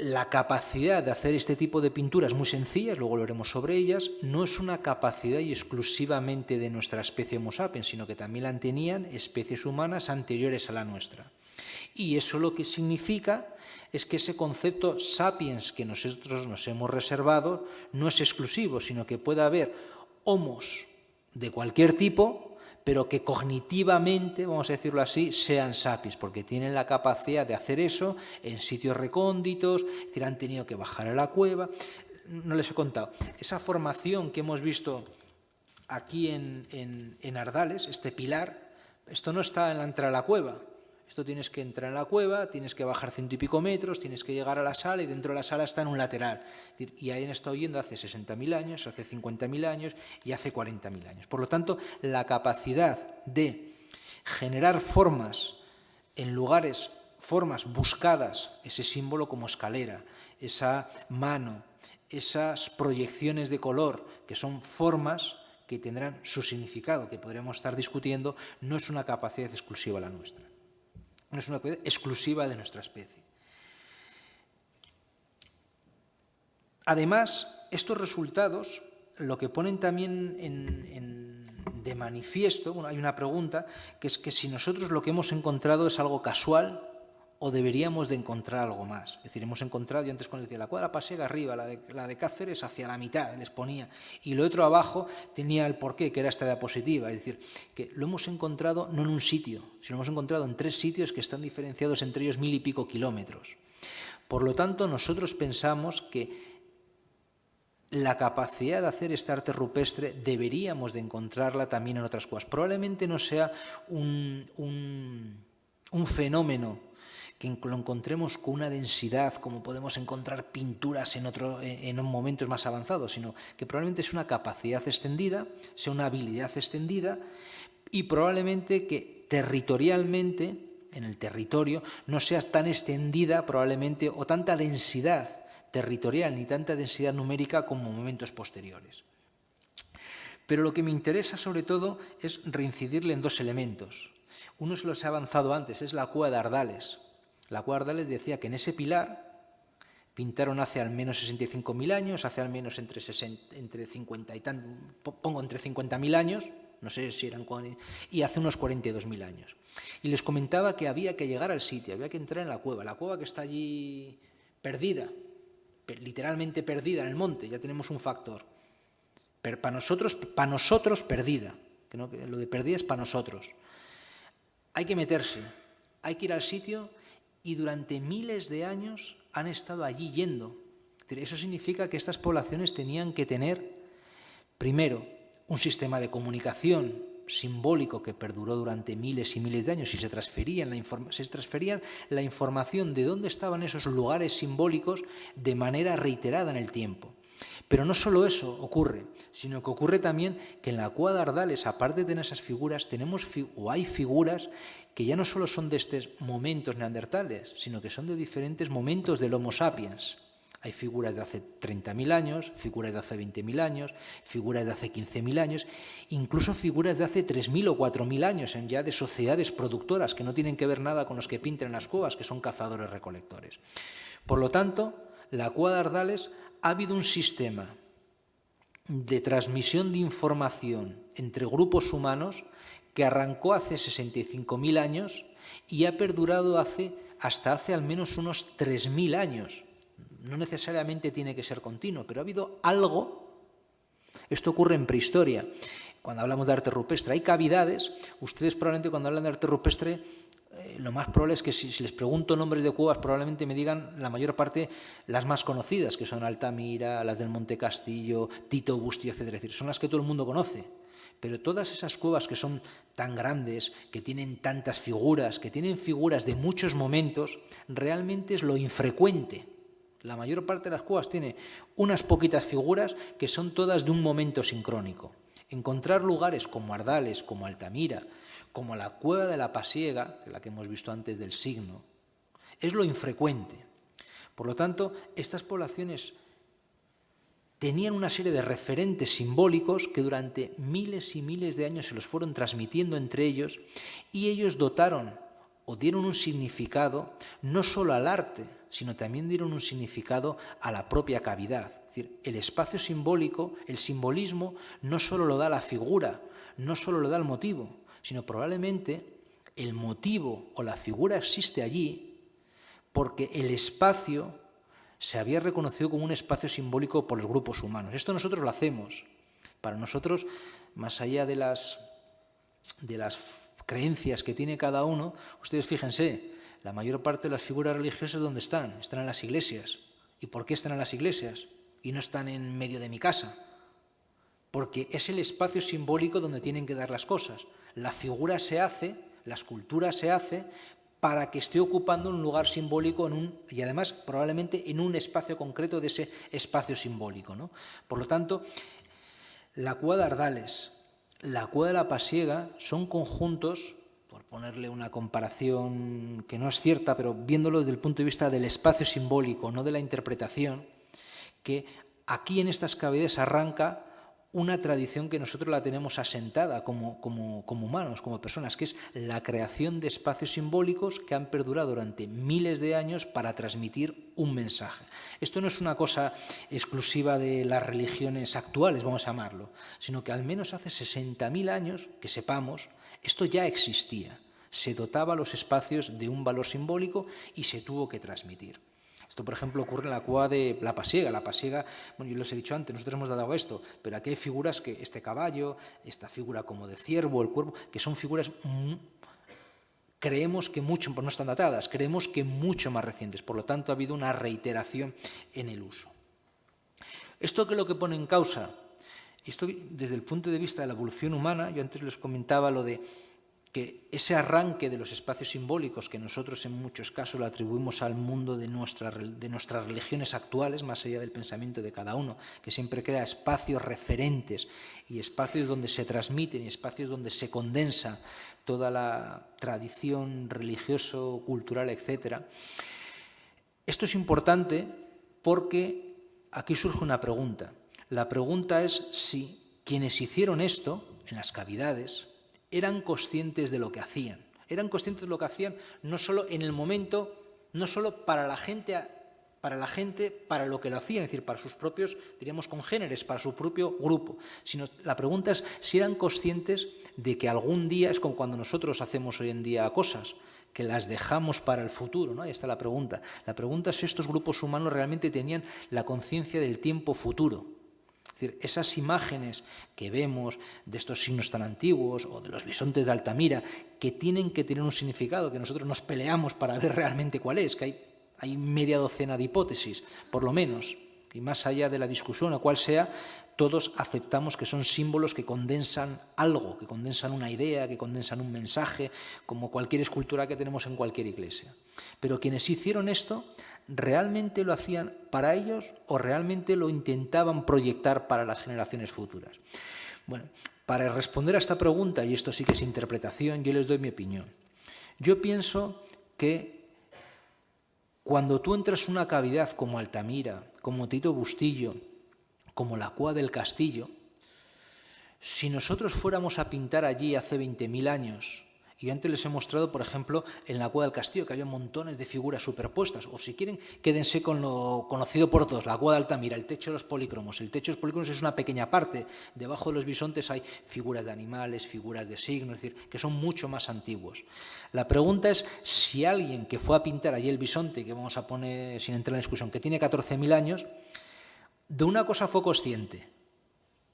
la capacidad de hacer este tipo de pinturas muy sencillas, luego veremos sobre ellas, no es una capacidad y exclusivamente de nuestra especie Homo sapiens, sino que también la tenían especies humanas anteriores a la nuestra. Y eso lo que significa es que ese concepto sapiens que nosotros nos hemos reservado no es exclusivo, sino que puede haber homos de cualquier tipo, pero que cognitivamente, vamos a decirlo así, sean sapiens, porque tienen la capacidad de hacer eso en sitios recónditos, es decir, han tenido que bajar a la cueva. No les he contado, esa formación que hemos visto aquí en Ardales, este pilar, esto no está en la entrada a la cueva. Esto tienes que entrar en la cueva, tienes que bajar 100 y pico metros, tienes que llegar a la sala y dentro de la sala está en un lateral. Es decir, y ahí han estado yendo hace 60.000 años, hace 50.000 años y hace 40.000 años. Por lo tanto, la capacidad de generar formas en lugares, formas buscadas, ese símbolo como escalera, esa mano, esas proyecciones de color, que son formas que tendrán su significado, que podremos estar discutiendo, no es una capacidad exclusiva la nuestra. No es una capacidad exclusiva de nuestra especie. Además, estos resultados lo que ponen también de manifiesto, bueno, hay una pregunta, que es que si nosotros lo que hemos encontrado es algo casual o deberíamos de encontrar algo más. Es decir, hemos encontrado, yo antes cuando decía la cuadra pasiega arriba, la de Cáceres hacia la mitad, les ponía, y lo otro abajo tenía el porqué, que era esta diapositiva. Es decir, que lo hemos encontrado no en un sitio, sino lo hemos encontrado en 3 sitios que están diferenciados entre ellos 1000 y pico kilómetros. Por lo tanto, nosotros pensamos que la capacidad de hacer este arte rupestre deberíamos de encontrarla también en otras cosas. Probablemente no sea un fenómeno que lo encontremos con una densidad como podemos encontrar pinturas en momentos más avanzados, sino que probablemente es una capacidad extendida, sea una habilidad extendida y probablemente que territorialmente, en el territorio, no sea tan extendida probablemente o tanta densidad territorial ni tanta densidad numérica como momentos posteriores. Pero lo que me interesa sobre todo es reincidirle en 2 elementos. Uno se los he avanzado antes, es la cueva de Ardales. La cueva de Ardales decía que en ese pilar pintaron hace al menos 65.000 años, hace al menos entre 50 y tanto, pongo entre 50.000 años, no sé si eran, y hace unos 42.000 años. Y les comentaba que había que llegar al sitio, había que entrar en la cueva que está allí perdida, literalmente perdida en el monte, ya tenemos un factor. Pero para nosotros perdida, que lo de perdida es para nosotros. Hay que meterse, hay que ir al sitio y durante miles de años han estado allí yendo. Eso significa que estas poblaciones tenían que tener, primero, un sistema de comunicación simbólico que perduró durante miles y miles de años y se transferían la información de dónde estaban esos lugares simbólicos de manera reiterada en el tiempo. Pero no solo eso ocurre, sino que ocurre también que en la cueva de Ardales, aparte de tener esas figuras, hay figuras que ya no solo son de estos momentos neandertales, sino que son de diferentes momentos del Homo sapiens. Hay figuras de hace 30.000 años, figuras de hace 20.000 años, figuras de hace 15.000 años, incluso figuras de hace 3.000 o 4.000 años, ya de sociedades productoras que no tienen que ver nada con los que pintan en las cuevas, que son cazadores-recolectores. Por lo tanto, la cueva de Ardales ha habido un sistema de transmisión de información entre grupos humanos que arrancó hace 65.000 años y ha perdurado hasta hace al menos unos 3.000 años. No necesariamente tiene que ser continuo, pero ha habido algo. Esto ocurre en prehistoria. Cuando hablamos de arte rupestre, hay cavidades. Ustedes probablemente cuando hablan de arte rupestre, lo más probable es que si les pregunto nombres de cuevas, probablemente me digan la mayor parte las más conocidas, que son Altamira, las del Monte Castillo, Tito Bustillo, etcétera. Es decir, son las que todo el mundo conoce. Pero todas esas cuevas que son tan grandes, que tienen tantas figuras, que tienen figuras de muchos momentos, realmente es lo infrecuente. La mayor parte de las cuevas tiene unas poquitas figuras que son todas de un momento sincrónico. Encontrar lugares como Ardales, como Altamira, como la cueva de la Pasiega, la que hemos visto antes del signo, es lo infrecuente. Por lo tanto, estas poblaciones tenían una serie de referentes simbólicos que durante miles y miles de años se los fueron transmitiendo entre ellos y ellos dotaron o dieron un significado no solo al arte, sino también dieron un significado a la propia cavidad. Es decir, el espacio simbólico, el simbolismo, no solo lo da la figura, no solo lo da el motivo, sino probablemente el motivo o la figura existe allí porque el espacio se había reconocido como un espacio simbólico por los grupos humanos. Esto nosotros lo hacemos. Para nosotros, más allá de las creencias que tiene cada uno, ustedes fíjense, la mayor parte de las figuras religiosas, ¿dónde están? Están en las iglesias. ¿Y por qué están en las iglesias? Y no están en medio de mi casa. Porque es el espacio simbólico donde tienen que dar las cosas. La figura se hace, la escultura se hace para que esté ocupando un lugar simbólico y además probablemente en un espacio concreto de ese espacio simbólico, ¿no? Por lo tanto, la cueva de Ardales, la cueva de la Pasiega son conjuntos, por ponerle una comparación que no es cierta, pero viéndolo desde el punto de vista del espacio simbólico, no de la interpretación, que aquí en estas cavidades arranca una tradición que nosotros la tenemos asentada como humanos, como personas, que es la creación de espacios simbólicos que han perdurado durante miles de años para transmitir un mensaje. Esto no es una cosa exclusiva de las religiones actuales, vamos a llamarlo, sino que al menos hace 60.000 años, que sepamos, esto ya existía. Se dotaba los espacios de un valor simbólico y se tuvo que transmitir. Esto, por ejemplo, ocurre en la cueva de la Pasiega. La Pasiega, bueno, yo les he dicho antes, nosotros hemos dado esto, pero aquí hay figuras que este caballo, esta figura como de ciervo, el cuervo, que son figuras, creemos que mucho, pues no están datadas, creemos que mucho más recientes. Por lo tanto, ha habido una reiteración en el uso. ¿Esto qué es lo que pone en causa? Esto desde el punto de vista de la evolución humana, yo antes les comentaba lo de que ese arranque de los espacios simbólicos que nosotros en muchos casos lo atribuimos al mundo de nuestras religiones actuales, más allá del pensamiento de cada uno, que siempre crea espacios referentes y espacios donde se transmiten y espacios donde se condensa toda la tradición religioso, cultural, etc. Esto es importante porque aquí surge una pregunta. La pregunta es si quienes hicieron esto en las cavidades eran conscientes de lo que hacían. Eran conscientes de lo que hacían no solo en el momento, no solo para la gente, para lo que lo hacían, es decir, para sus propios, diríamos, congéneres, para su propio grupo, sino la pregunta es si eran conscientes de que algún día, es como cuando nosotros hacemos hoy en día cosas, que las dejamos para el futuro, ¿no? Ahí está la pregunta. La pregunta es si estos grupos humanos realmente tenían la conciencia del tiempo futuro. Es decir, esas imágenes que vemos de estos signos tan antiguos o de los bisontes de Altamira, que tienen que tener un significado, que nosotros nos peleamos para ver realmente cuál es, que hay media docena de hipótesis, por lo menos, y más allá de la discusión o cual sea, todos aceptamos que son símbolos que condensan algo, que condensan una idea, que condensan un mensaje, como cualquier escultura que tenemos en cualquier iglesia. Pero quienes hicieron esto, ¿realmente lo hacían para ellos o realmente lo intentaban proyectar para las generaciones futuras? Bueno, para responder a esta pregunta, y esto sí que es interpretación, yo les doy mi opinión. Yo pienso que Cuando tú entras en una cavidad como Altamira, como Tito Bustillo, como la Cúa del Castillo, si nosotros fuéramos a pintar allí hace 20.000 años, y yo antes les he mostrado, por ejemplo, en la Cúa del Castillo, que había montones de figuras superpuestas, o si quieren, quédense con lo conocido por todos, la Cúa de Altamira, el techo de los polícromos. El techo de los polícromos es una pequeña parte, debajo de los bisontes hay figuras de animales, figuras de signos, es decir, que son mucho más antiguos. La pregunta es si alguien que fue a pintar allí el bisonte, que vamos a poner sin entrar en la discusión, que tiene 14.000 años, de una cosa fue consciente,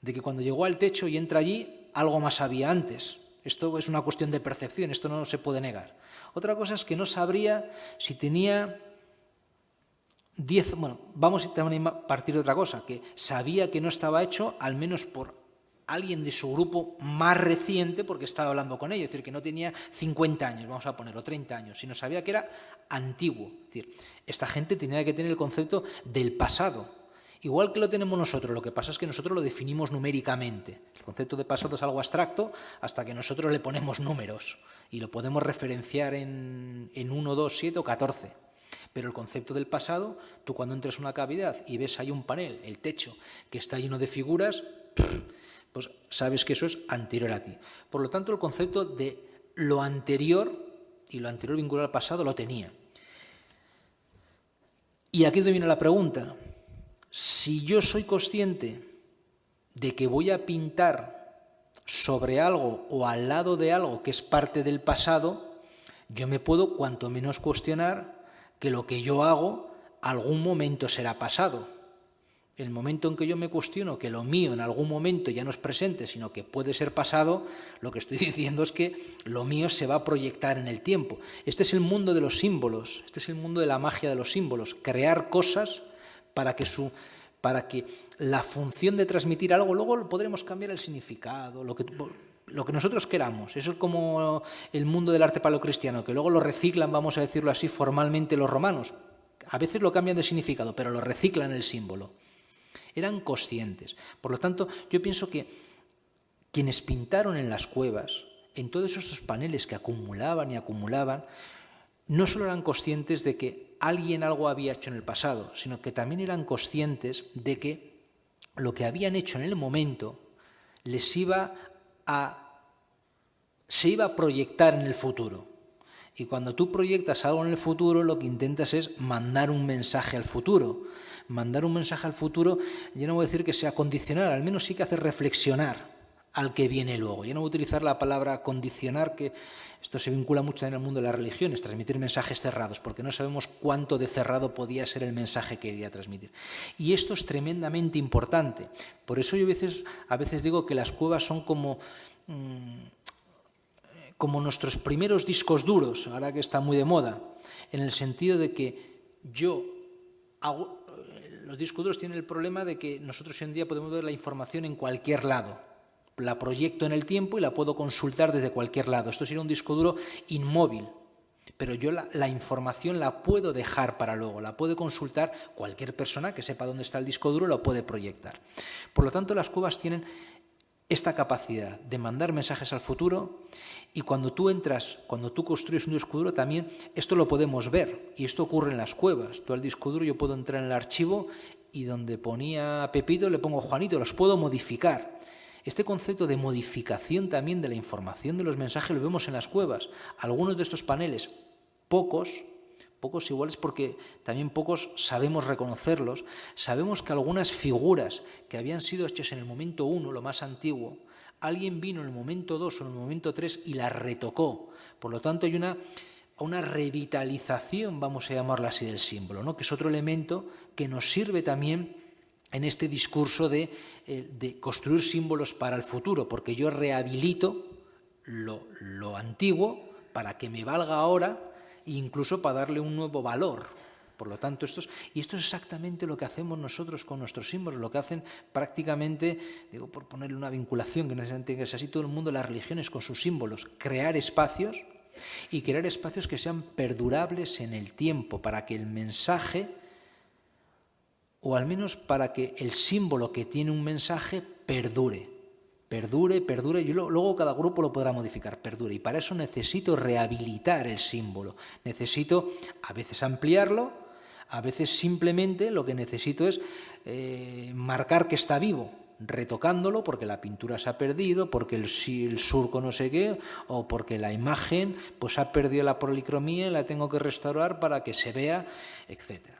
de que cuando llegó al techo y entra allí, algo más había antes. Esto es una cuestión de percepción, esto no se puede negar. Otra cosa es que no sabría si tenía 10... Bueno, vamos también a partir de otra cosa, que sabía que no estaba hecho, al menos por alguien de su grupo más reciente, porque estaba hablando con ellos, es decir, que no tenía 50 años, vamos a ponerlo, 30 años, sino sabía que era antiguo. Es decir, esta gente tenía que tener el concepto del pasado. Igual que lo tenemos nosotros, lo que pasa es que nosotros lo definimos numéricamente. El concepto de pasado es algo abstracto hasta que nosotros le ponemos números y lo podemos referenciar en 1, 2, 7 o 14. Pero el concepto del pasado, tú cuando entras en una cavidad y ves ahí un panel, el techo, que está lleno de figuras, pues sabes que eso es anterior a ti. Por lo tanto, el concepto de lo anterior y lo anterior vinculado al pasado lo tenía. Y aquí viene la pregunta. Si yo soy consciente de que voy a pintar sobre algo o al lado de algo que es parte del pasado, yo me puedo cuanto menos cuestionar que lo que yo hago algún momento será pasado. El momento en que yo me cuestiono que lo mío en algún momento ya no es presente, sino que puede ser pasado, lo que estoy diciendo es que lo mío se va a proyectar en el tiempo. Este es el mundo de los símbolos, este es el mundo de la magia de los símbolos, crear cosas para que la función de transmitir algo, luego podremos cambiar el significado, lo que nosotros queramos. Eso es como el mundo del arte paleocristiano, que luego lo reciclan, vamos a decirlo así, formalmente los romanos. A veces lo cambian de significado, pero lo reciclan el símbolo. Eran conscientes. Por lo tanto, yo pienso que quienes pintaron en las cuevas, en todos estos paneles que acumulaban y acumulaban, no solo eran conscientes de que alguien algo había hecho en el pasado, sino que también eran conscientes de que lo que habían hecho en el momento se iba a proyectar en el futuro. Y cuando tú proyectas algo en el futuro, lo que intentas es mandar un mensaje al futuro. Mandar un mensaje al futuro, yo no voy a decir que sea condicionar, al menos sí que hace reflexionar al que viene luego. Yo no voy a utilizar la palabra condicionar, que esto se vincula mucho en el mundo de las religiones, transmitir mensajes cerrados, porque no sabemos cuánto de cerrado podía ser el mensaje que quería transmitir. Y esto es tremendamente importante. Por eso yo a veces digo que las cuevas son como nuestros primeros discos duros, ahora que está muy de moda, en el sentido de que los discos duros tienen el problema de que nosotros hoy en día podemos ver la información en cualquier lado. La proyecto en el tiempo y la puedo consultar desde cualquier lado. Esto sería un disco duro inmóvil, pero yo la información la puedo dejar para luego, la puede consultar cualquier persona que sepa dónde está el disco duro, lo puede proyectar. Por lo tanto, las cuevas tienen esta capacidad de mandar mensajes al futuro, y cuando tú construyes un disco duro también esto lo podemos ver, y esto ocurre en las cuevas. Tú al disco duro yo puedo entrar en el archivo y donde ponía Pepito le pongo Juanito, los puedo modificar. Este concepto de modificación también de la información de los mensajes lo vemos en las cuevas. Algunos de estos paneles, pocos iguales porque también pocos sabemos reconocerlos, sabemos que algunas figuras que habían sido hechas en el momento 1, lo más antiguo, alguien vino en el momento 2 o en el momento 3 y las retocó. Por lo tanto hay una revitalización, vamos a llamarla así, del símbolo, ¿no? Que es otro elemento que nos sirve también en este discurso de construir símbolos para el futuro, porque yo rehabilito lo antiguo para que me valga ahora e incluso para darle un nuevo valor. Por lo tanto, esto es exactamente lo que hacemos nosotros con nuestros símbolos, lo que hacen prácticamente, digo por ponerle una vinculación, que no es así todo el mundo, las religiones con sus símbolos, crear espacios y crear espacios que sean perdurables en el tiempo, para que el mensaje, o al menos para que el símbolo que tiene un mensaje perdure. perdure, y luego cada grupo lo podrá modificar, perdure. Y para eso necesito rehabilitar el símbolo, necesito a veces ampliarlo, a veces simplemente lo que necesito es marcar que está vivo, retocándolo porque la pintura se ha perdido, porque el surco no sé qué, o porque la imagen pues ha perdido la policromía y la tengo que restaurar para que se vea, etcétera.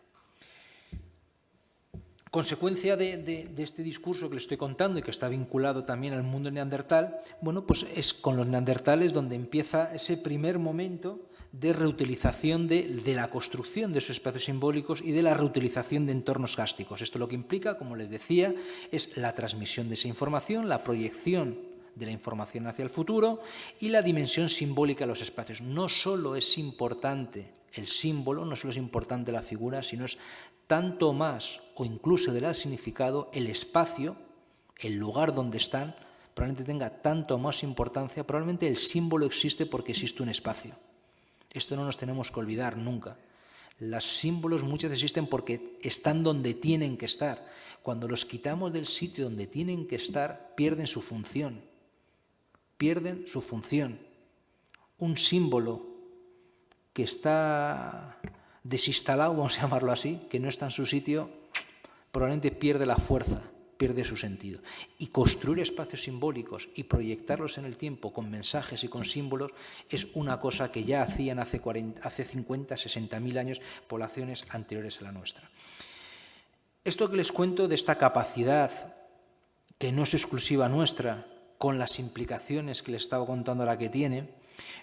Consecuencia de este discurso que le estoy contando y que está vinculado también al mundo neandertal, bueno, pues es con los neandertales donde empieza ese primer momento de reutilización de la construcción de esos espacios simbólicos y de la reutilización de entornos gástricos. Esto lo que implica, como les decía, es la transmisión de esa información, la proyección de la información hacia el futuro y la dimensión simbólica de los espacios. No solo es importante el símbolo, no solo es importante la figura, sino es tanto más o incluso del significado el espacio, el lugar donde están, probablemente tenga tanto más importancia, probablemente el símbolo existe porque existe un espacio. Esto no nos tenemos que olvidar nunca. Los símbolos muchas veces existen porque están donde tienen que estar. Cuando los quitamos del sitio donde tienen que estar, pierden su función. Pierden su función. Un símbolo que está desinstalado, vamos a llamarlo así, que no está en su sitio, probablemente pierde la fuerza, pierde su sentido. Y construir espacios simbólicos y proyectarlos en el tiempo con mensajes y con símbolos es una cosa que ya hacían hace 50, 60.000 años poblaciones anteriores a la nuestra. Esto que les cuento de esta capacidad, que no es exclusiva nuestra, con las implicaciones que les estaba contando ahora que tiene,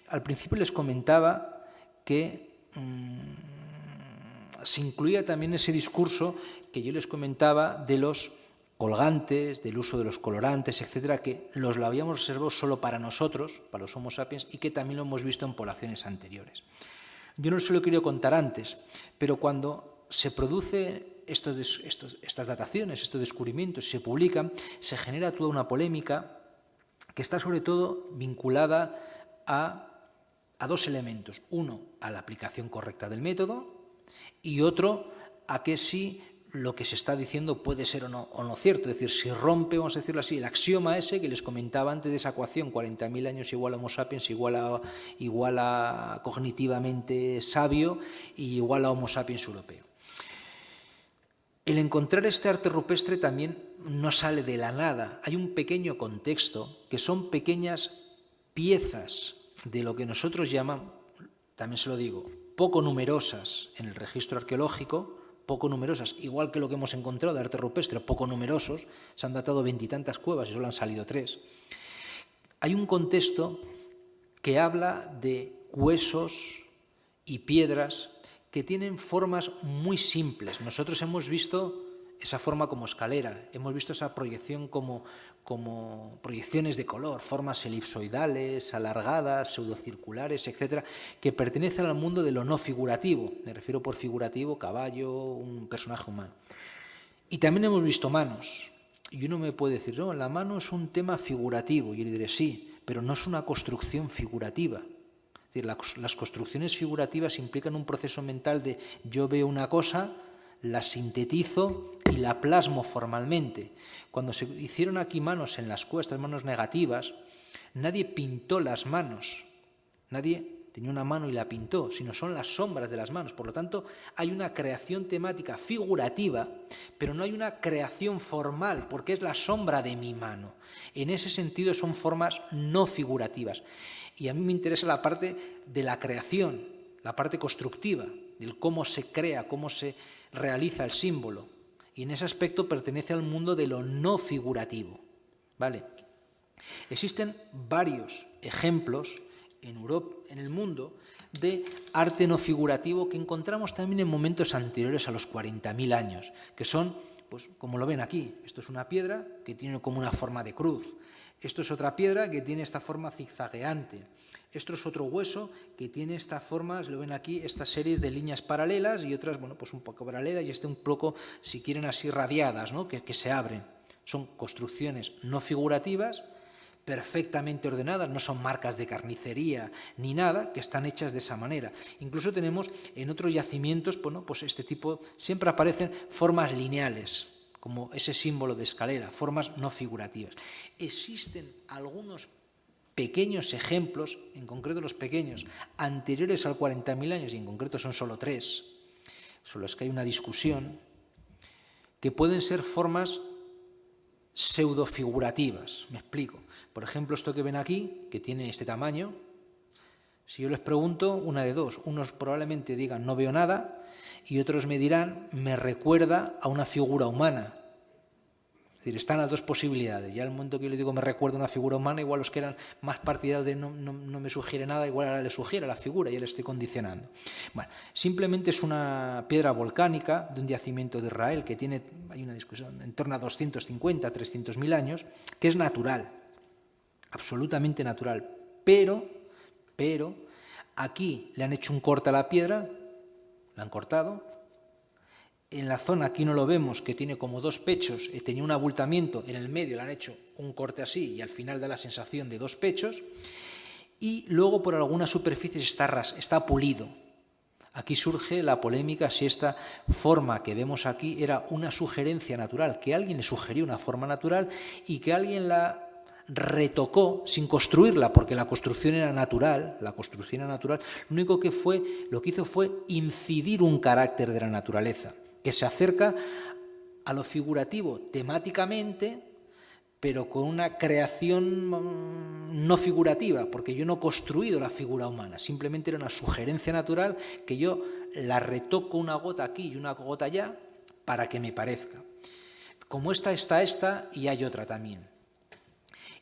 al principio les comentaba que se incluía también ese discurso que yo les comentaba de los colgantes, del uso de los colorantes, etcétera, que lo habíamos reservado solo para nosotros, para los Homo sapiens, y que también lo hemos visto en poblaciones anteriores. Yo no se lo he querido contar antes, pero cuando se producen estas dataciones, estos descubrimientos, se publican, se genera toda una polémica que está sobre todo vinculada a dos elementos. Uno, a la aplicación correcta del método, y otro, a que si lo que se está diciendo puede ser o no cierto. Es decir, si rompe, vamos a decirlo así, el axioma ese que les comentaba antes de esa ecuación, 40.000 años igual a Homo sapiens, igual a cognitivamente sabio y igual a Homo sapiens europeo. El encontrar este arte rupestre también no sale de la nada. Hay un pequeño contexto, que son pequeñas piezas de lo que nosotros llamamos, también se lo digo, poco numerosas en el registro arqueológico, poco numerosas, igual que lo que hemos encontrado de arte rupestre, poco numerosos, se han datado 20 y tantas cuevas y solo han salido 3. Hay un contexto que habla de huesos y piedras que tienen formas muy simples. Nosotros hemos visto esa forma como escalera, hemos visto esa proyección como proyecciones de color, formas elipsoidales, alargadas, pseudocirculares, etcétera, que pertenecen al mundo de lo no figurativo. Me refiero por figurativo, caballo, un personaje humano. Y también hemos visto manos. Y uno me puede decir, no, la mano es un tema figurativo. Y yo le diré, sí, pero no es una construcción figurativa. Es decir, las construcciones figurativas implican un proceso mental de yo veo una cosa, la sintetizo y la plasmo formalmente. Cuando se hicieron aquí manos en las cuevas, manos negativas, nadie pintó las manos. Nadie tenía una mano y la pintó, sino son las sombras de las manos. Por lo tanto, hay una creación temática figurativa, pero no hay una creación formal, porque es la sombra de mi mano. En ese sentido son formas no figurativas. Y a mí me interesa la parte de la creación, la parte constructiva, del cómo se crea, cómo se realiza el símbolo. Y en ese aspecto pertenece al mundo de lo no figurativo. ¿Vale? Existen varios ejemplos en Europa, en el mundo, de arte no figurativo que encontramos también en momentos anteriores a los 40.000 años, que son, pues como lo ven aquí, esto es una piedra que tiene como una forma de cruz. Esto es otra piedra que tiene esta forma zigzagueante. Esto es otro hueso que tiene esta forma, se lo ven aquí, estas series de líneas paralelas y otras, bueno, pues un poco paralelas y un poco, si quieren así, radiadas, ¿no? que se abren. Son construcciones no figurativas, perfectamente ordenadas, no son marcas de carnicería ni nada, que están hechas de esa manera. Incluso tenemos en otros yacimientos, bueno, pues este tipo, siempre aparecen formas lineales, como ese símbolo de escalera, formas no figurativas. Existen algunos pequeños ejemplos, en concreto los pequeños, anteriores al 40.000 años, y en concreto son solo 3, sobre los que hay una discusión, que pueden ser formas pseudofigurativas. Me explico. Por ejemplo, esto que ven aquí, que tiene este tamaño, si yo les pregunto, una de dos. Unos probablemente digan no veo nada y otros me dirán me recuerda a una figura humana. Es decir, están las dos posibilidades. Ya al momento que yo les digo me recuerda a una figura humana, igual los que eran más partidarios de no me sugiere nada, igual ahora le sugiere la figura, ya le estoy condicionando. Bueno, simplemente es una piedra volcánica de un yacimiento de Israel que tiene, hay una discusión, en torno a 250, 300.000 años, que es natural, absolutamente natural, pero aquí le han hecho un corte a la piedra, la han cortado. En la zona, aquí no lo vemos, que tiene como 2 pechos, tenía un abultamiento, en el medio le han hecho un corte así y al final da la sensación de 2 pechos. Y luego por algunas superficies está pulido. Aquí surge la polémica si esta forma que vemos aquí era una sugerencia natural, que alguien le sugirió una forma natural y que alguien la retocó sin construirla, porque la construcción era natural, lo único que hizo fue incidir un carácter de la naturaleza, que se acerca a lo figurativo temáticamente, pero con una creación no figurativa, porque yo no he construido la figura humana, simplemente era una sugerencia natural que yo la retoco una gota aquí y una gota allá para que me parezca. Como esta y hay otra también.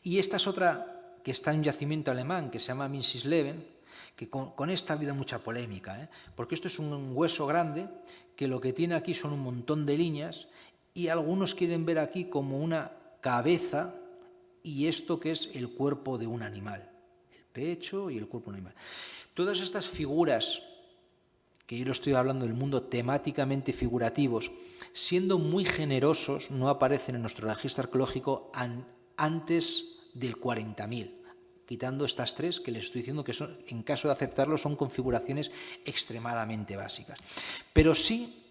Y esta es otra que está en un yacimiento alemán que se llama Minsisleben, que con esta ha habido mucha polémica, porque esto es un hueso grande que lo que tiene aquí son un montón de líneas y algunos quieren ver aquí como una cabeza y esto que es el cuerpo de un animal, el pecho y el cuerpo de un animal. Todas estas figuras, que yo lo estoy hablando del mundo temáticamente figurativos, siendo muy generosos, no aparecen en nuestro registro arqueológico antes del 40.000, quitando estas 3 que les estoy diciendo que son, en caso de aceptarlo, son configuraciones extremadamente básicas. Pero sí,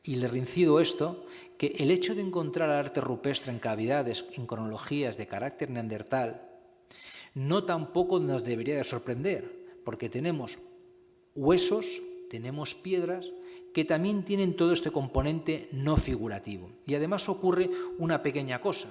y le reincido esto, que el hecho de encontrar arte rupestre en cavidades, en cronologías de carácter neandertal, no tampoco nos debería de sorprender, porque tenemos huesos, tenemos piedras, que también tienen todo este componente no figurativo. Y además ocurre una pequeña cosa,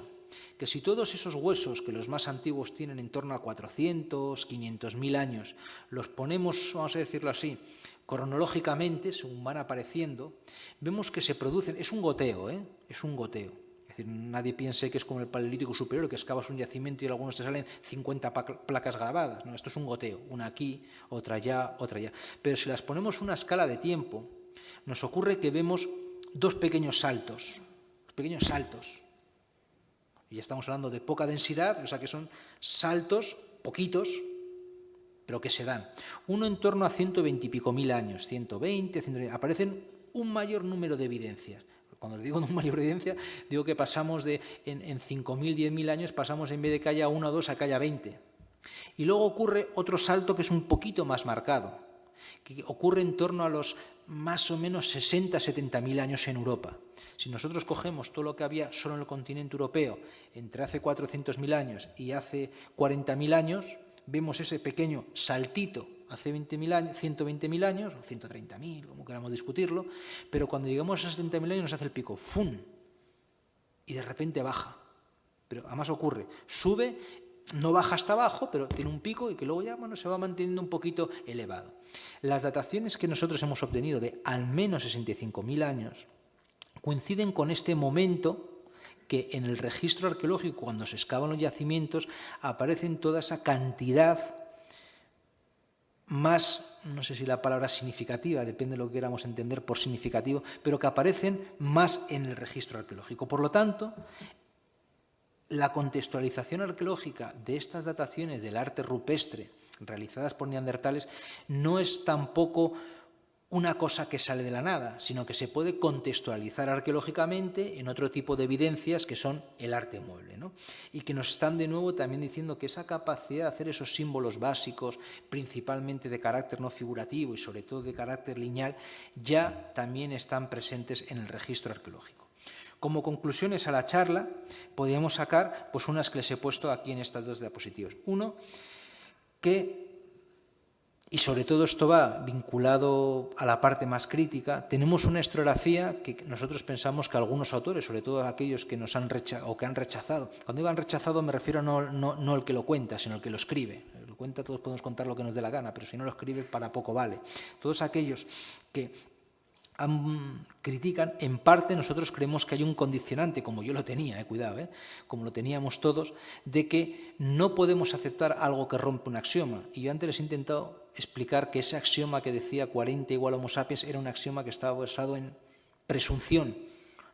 que si todos esos huesos, que los más antiguos tienen en torno a 400, 500.000 años, los ponemos, vamos a decirlo así, cronológicamente, según van apareciendo, vemos que se producen, es un goteo, es un goteo. Es decir, nadie piense que es como el Paleolítico superior, que excavas un yacimiento y en algunos te salen 50 placas grabadas. No, esto es un goteo, una aquí, otra allá, otra allá. Pero si las ponemos una escala de tiempo, nos ocurre que vemos 2 pequeños saltos, y ya estamos hablando de poca densidad, o sea que son saltos, poquitos, pero que se dan. Uno en torno a 120 y pico mil años, 120, 120, aparecen un mayor número de evidencias. Cuando digo un mayor evidencia, digo que pasamos en 5.000, 10.000 años, pasamos en vez de que haya 1 o 2 a que haya 20. Y luego ocurre otro salto que es un poquito más marcado, que ocurre en torno a los más o menos 60, 70.000 años en Europa. Si nosotros cogemos todo lo que había solo en el continente europeo entre hace 400.000 años y hace 40.000 años, vemos ese pequeño saltito hace 120.000 años, o 130.000, como queramos discutirlo, pero cuando llegamos a 70.000 años nos hace el pico, ¡fum!, y de repente baja. Pero además ocurre, sube, no baja hasta abajo, pero tiene un pico y que luego ya se va manteniendo un poquito elevado. Las dataciones que nosotros hemos obtenido de al menos 65.000 años coinciden con este momento que en el registro arqueológico, cuando se excavan los yacimientos, aparecen toda esa cantidad más, no sé si la palabra significativa, depende de lo que queramos entender por significativo, pero que aparecen más en el registro arqueológico. Por lo tanto, la contextualización arqueológica de estas dataciones del arte rupestre realizadas por neandertales no es tampoco una cosa que sale de la nada, sino que se puede contextualizar arqueológicamente en otro tipo de evidencias que son el arte mueble, ¿no? Y que nos están de nuevo también diciendo que esa capacidad de hacer esos símbolos básicos, principalmente de carácter no figurativo y sobre todo de carácter lineal, ya también están presentes en el registro arqueológico. Como conclusiones a la charla, podríamos sacar pues, unas que les he puesto aquí en estas dos diapositivas. Uno, y sobre todo esto va vinculado a la parte más crítica, tenemos una historiografía que nosotros pensamos que algunos autores, sobre todo aquellos que nos han rechazado, o que han rechazado, cuando digo han rechazado me refiero no el que lo cuenta, sino el que lo escribe. El que lo cuenta, todos podemos contar lo que nos dé la gana, pero si no lo escribe, para poco vale. Todos aquellos que critican, en parte nosotros creemos que hay un condicionante, como yo lo tenía, cuidado, como lo teníamos todos, de que no podemos aceptar algo que rompe un axioma. Y yo antes les he intentado explicar que ese axioma que decía 40 igual Homo sapiens era un axioma que estaba basado en presunción.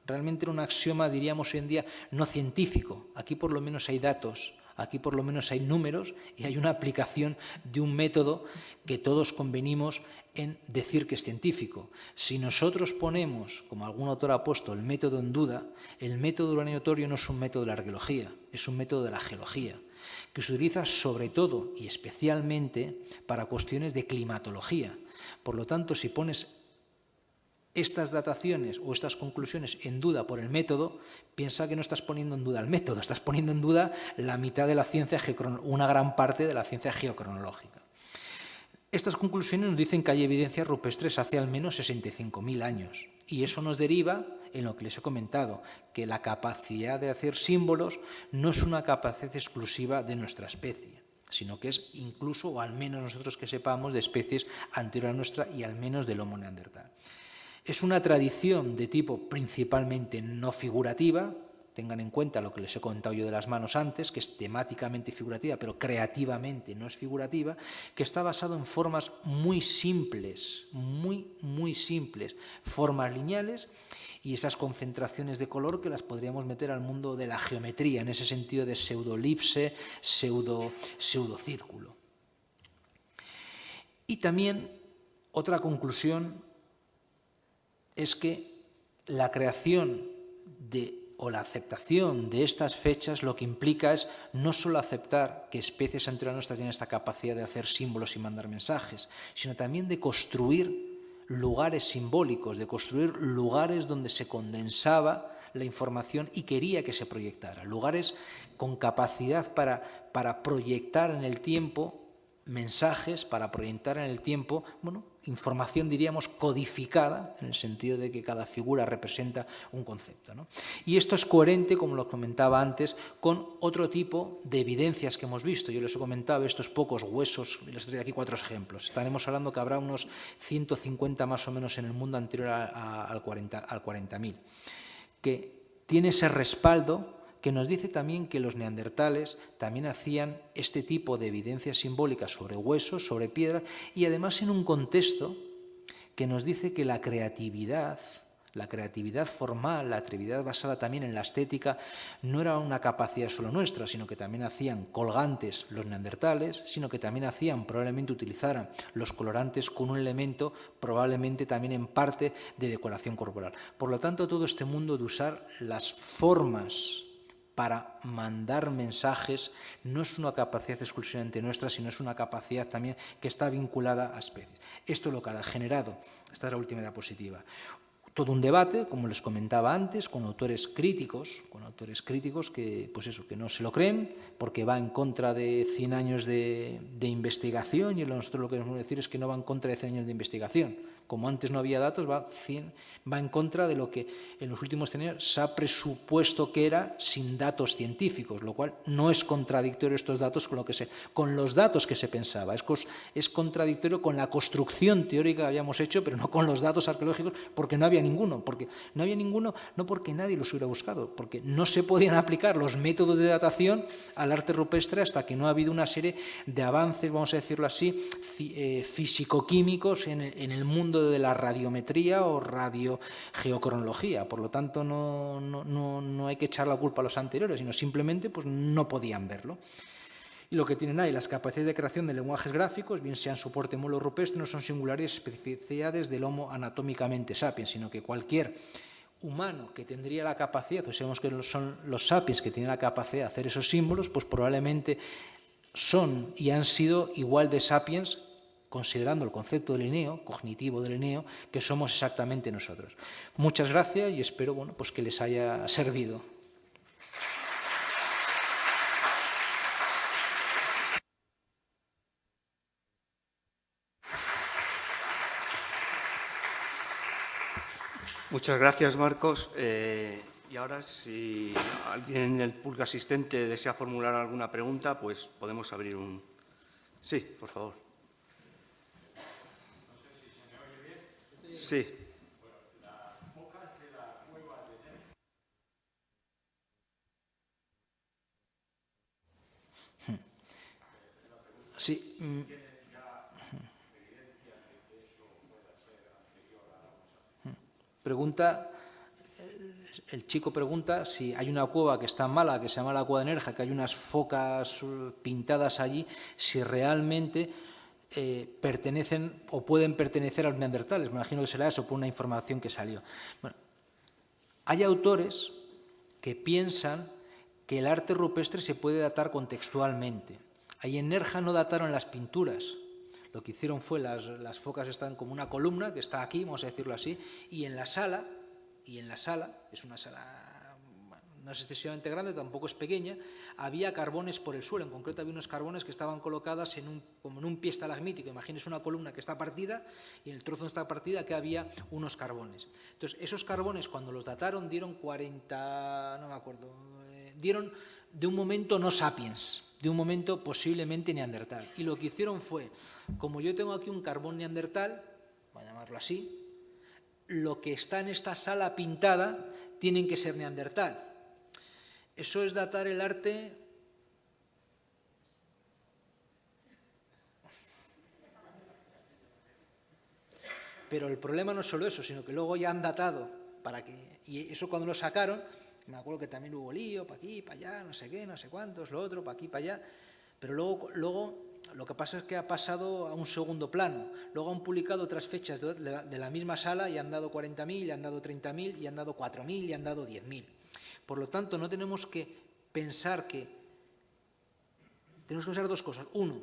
Realmente era un axioma, diríamos hoy en día, no científico. Aquí por lo menos hay datos, aquí por lo menos hay números y hay una aplicación de un método que todos convenimos en decir que es científico. Si nosotros ponemos, como algún autor ha puesto, el método en duda, el método uranio-torio no es un método de la arqueología, es un método de la geología, que se utiliza sobre todo y especialmente para cuestiones de climatología. Por lo tanto, si pones estas dataciones o estas conclusiones en duda por el método, piensa que no estás poniendo en duda el método, estás poniendo en duda la mitad de la ciencia, una gran parte de la ciencia geocronológica. Estas conclusiones nos dicen que hay evidencias rupestres hace al menos 65.000 años y eso nos deriva en lo que les he comentado, que la capacidad de hacer símbolos no es una capacidad exclusiva de nuestra especie, sino que es incluso, o al menos nosotros que sepamos, de especies anteriores a nuestra y al menos del Homo neandertal. Es una tradición de tipo principalmente no figurativa. Tengan en cuenta lo que les he contado yo de las manos antes, que es temáticamente figurativa, pero creativamente no es figurativa, que está basado en formas muy simples, muy simples, formas lineales y esas concentraciones de color que las podríamos meter al mundo de la geometría, en ese sentido de pseudolipse, pseudocírculo. Y también otra conclusión es que la creación o la aceptación de estas fechas lo que implica es no solo aceptar que especies anteriores a nuestras tienen esta capacidad de hacer símbolos y mandar mensajes, sino también de construir lugares simbólicos, de construir lugares donde se condensaba la información y quería que se proyectara, lugares con capacidad para proyectar en el tiempo mensajes, para proyectar en el tiempo, información diríamos codificada, en el sentido de que cada figura representa un concepto, ¿no? Y esto es coherente, como lo comentaba antes, con otro tipo de evidencias que hemos visto. Yo les he comentado estos pocos huesos, les traigo aquí 4 ejemplos. Estaremos hablando que habrá unos 150 más o menos en el mundo anterior al 40.000, que tiene ese respaldo que nos dice también que los neandertales también hacían este tipo de evidencias simbólicas sobre huesos, sobre piedras, y además en un contexto que nos dice que la creatividad formal, la creatividad basada también en la estética, no era una capacidad solo nuestra, sino que también hacían colgantes los neandertales, sino que también probablemente utilizaran los colorantes con un elemento probablemente también en parte de decoración corporal. Por lo tanto, todo este mundo de usar las formas para mandar mensajes no es una capacidad exclusivamente nuestra, sino es una capacidad también que está vinculada a especies. Esto es lo que ha generado, esta es la última diapositiva, todo un debate, como les comentaba antes, con autores críticos que, pues eso, que no se lo creen, porque va en contra de 100 años de investigación, y nosotros lo que queremos decir es que no va en contra de 100 años de investigación. Como antes no había datos, va en contra de lo que en los últimos 100 años se ha presupuesto que era sin datos científicos, lo cual no es contradictorio estos datos con los datos que se pensaba. Es contradictorio con la construcción teórica que habíamos hecho, pero no con los datos arqueológicos, porque no había ninguno. No porque nadie los hubiera buscado, porque no se podían aplicar los métodos de datación al arte rupestre hasta que no ha habido una serie de avances, vamos a decirlo así, físico-químicos en el mundo de la radiometría o radiogeocronología. Por lo tanto, no hay que echar la culpa a los anteriores, sino simplemente pues, no podían verlo. Y lo que tienen ahí, las capacidades de creación de lenguajes gráficos, bien sean soporte muelo rupestre, no son singulares especificidades del Homo anatómicamente sapiens, sino que cualquier humano que tendría la capacidad, o sabemos que son los sapiens que tienen la capacidad de hacer esos símbolos, pues probablemente son y han sido igual de sapiens considerando el concepto de Linneo, cognitivo de Linneo, que somos exactamente nosotros. Muchas gracias y espero pues que les haya servido. Muchas gracias, Marcos. Y ahora, si alguien del público asistente desea formular alguna pregunta, pues podemos abrir un... Sí, por favor. Sí. Sí. Pregunta, el chico pregunta si hay una cueva que está mala, que se llama la cueva de Nerja, que hay unas focas pintadas allí, si realmente pertenecen o pueden pertenecer a los neandertales. Me imagino que será eso por una información que salió. Bueno, hay autores que piensan que el arte rupestre se puede datar contextualmente. Ahí en Nerja no dataron las pinturas. Lo que hicieron fue, las focas están como una columna, que está aquí, vamos a decirlo así, y en la sala, es una sala, no es excesivamente grande, tampoco es pequeña, había carbones por el suelo. En concreto había unos carbones que estaban colocadas como en un pie estalagmítico. Imagínense una columna que está partida y en el trozo donde está partida que había unos carbones. Entonces, esos carbones cuando los dataron dieron 40, no me acuerdo, dieron de un momento no sapiens, de un momento posiblemente neandertal. Y lo que hicieron fue, como yo tengo aquí un carbón neandertal, voy a llamarlo así, lo que está en esta sala pintada tienen que ser neandertal. Eso es datar el arte pero el problema no es solo eso, sino que luego ya han datado y eso cuando lo sacaron, me acuerdo que también hubo lío, para aquí, para allá, no sé qué, no sé cuántos, lo otro, para aquí, para allá, pero luego lo que pasa es que ha pasado a un segundo plano. Luego han publicado otras fechas de la misma sala y han dado 40.000, y han dado 30.000, y han dado 4.000, y han dado 10.000. Por lo tanto, no tenemos que pensar tenemos que pensar dos cosas. Uno,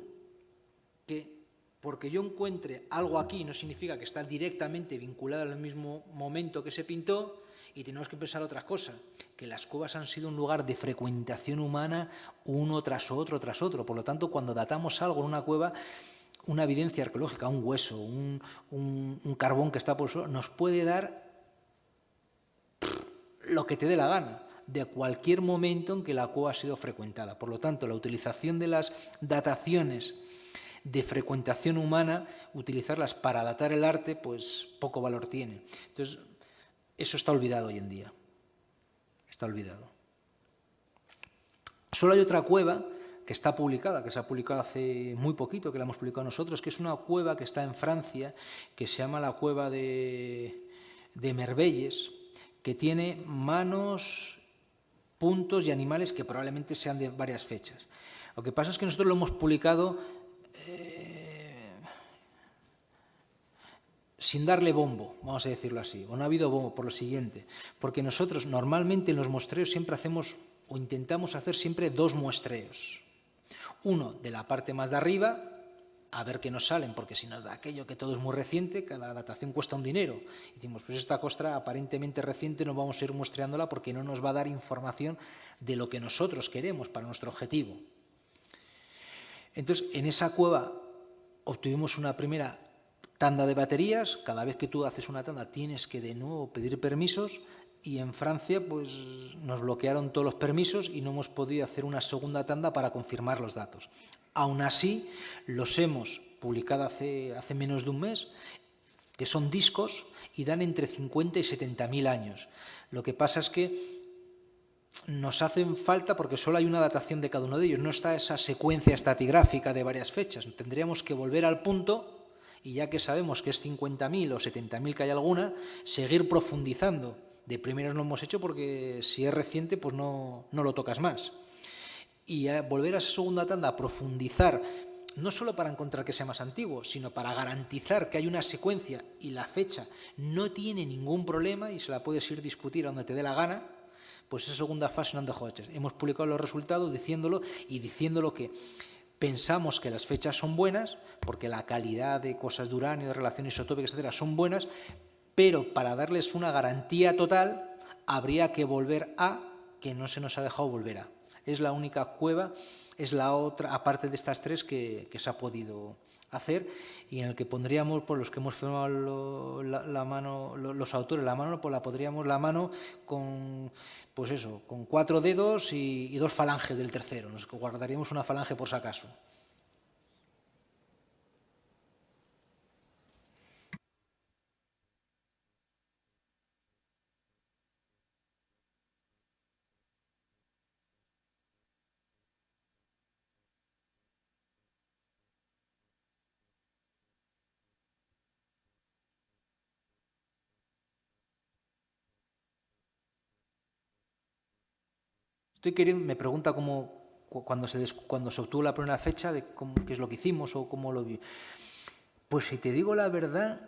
que porque yo encuentre algo aquí no significa que está directamente vinculado al mismo momento que se pintó, y tenemos que pensar otras cosas, que las cuevas han sido un lugar de frecuentación humana uno tras otro, tras otro. Por lo tanto, cuando datamos algo en una cueva, una evidencia arqueológica, un hueso, un carbón que está por el suelo, nos puede dar lo que te dé la gana, de cualquier momento en que la cueva ha sido frecuentada. Por lo tanto, la utilización de las dataciones de frecuentación humana, utilizarlas para datar el arte, pues poco valor tiene. Entonces, eso está olvidado hoy en día. Está olvidado. Solo hay otra cueva que está publicada, que se ha publicado hace muy poquito, que la hemos publicado nosotros, que es una cueva que está en Francia, que se llama la cueva de Merveilles, que tiene manos, puntos y animales que probablemente sean de varias fechas. Lo que pasa es que nosotros lo hemos publicado sin darle bombo, vamos a decirlo así, o no ha habido bombo por lo siguiente, porque nosotros normalmente en los muestreos siempre hacemos o intentamos hacer siempre dos muestreos. Uno de la parte más de arriba, a ver qué nos salen, porque si nos da aquello que todo es muy reciente, cada datación cuesta un dinero. Y decimos, pues esta costra aparentemente reciente no vamos a ir muestreándola porque no nos va a dar información de lo que nosotros queremos para nuestro objetivo. Entonces, en esa cueva obtuvimos una primera tanda de baterías. Cada vez que tú haces una tanda tienes que de nuevo pedir permisos, y en Francia pues nos bloquearon todos los permisos y no hemos podido hacer una segunda tanda para confirmar los datos. Aún así, los hemos publicado hace menos de un mes, que son discos y dan entre 50 y 70.000 años. Lo que pasa es que nos hacen falta porque solo hay una datación de cada uno de ellos, no está esa secuencia estratigráfica de varias fechas. Tendríamos que volver al punto y ya que sabemos que es 50.000 o 70.000 que hay alguna, seguir profundizando. De primeras lo hemos hecho porque si es reciente pues no lo tocas más. Y a volver a esa segunda tanda a profundizar, no solo para encontrar que sea más antiguo, sino para garantizar que hay una secuencia y la fecha no tiene ningún problema y se la puedes ir a discutir a donde te dé la gana, pues esa segunda fase no han dejado hechas. Hemos publicado los resultados diciéndolo que pensamos que las fechas son buenas, porque la calidad de cosas de uranio, de relaciones isotópicas, etcétera, son buenas, pero para darles una garantía total habría que volver a que no se nos ha dejado volver a. Es la única cueva, es la otra, aparte de estas tres, que se ha podido hacer y en el que pondríamos, por los que hemos firmado la mano, los autores, la mano, pues la pondríamos la mano con, pues eso, con 4 dedos y 2 falanges del tercero. Nos guardaríamos una falange por si acaso. Me pregunta cuando se obtuvo la primera fecha, de qué es lo que hicimos o cómo lo vi. Pues si te digo la verdad,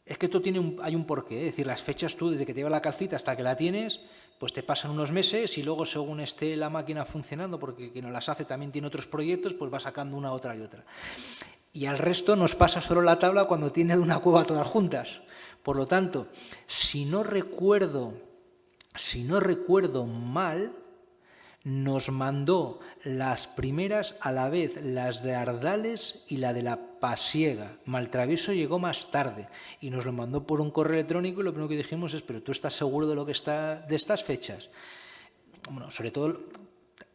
es que esto hay un porqué. Es decir, las fechas tú, desde que te lleva la calcita hasta que la tienes, pues te pasan unos meses y luego según esté la máquina funcionando, porque quien nos las hace también tiene otros proyectos, pues va sacando una, otra y otra. Y al resto nos pasa solo la tabla cuando tiene de una cueva todas juntas. Por lo tanto, si no recuerdo mal, nos mandó las primeras a la vez, las de Ardales y la de la Pasiega. Maltravieso llegó más tarde y nos lo mandó por un correo electrónico y lo primero que dijimos es, ¿pero tú estás seguro de lo que está de estas fechas? Bueno, sobre todo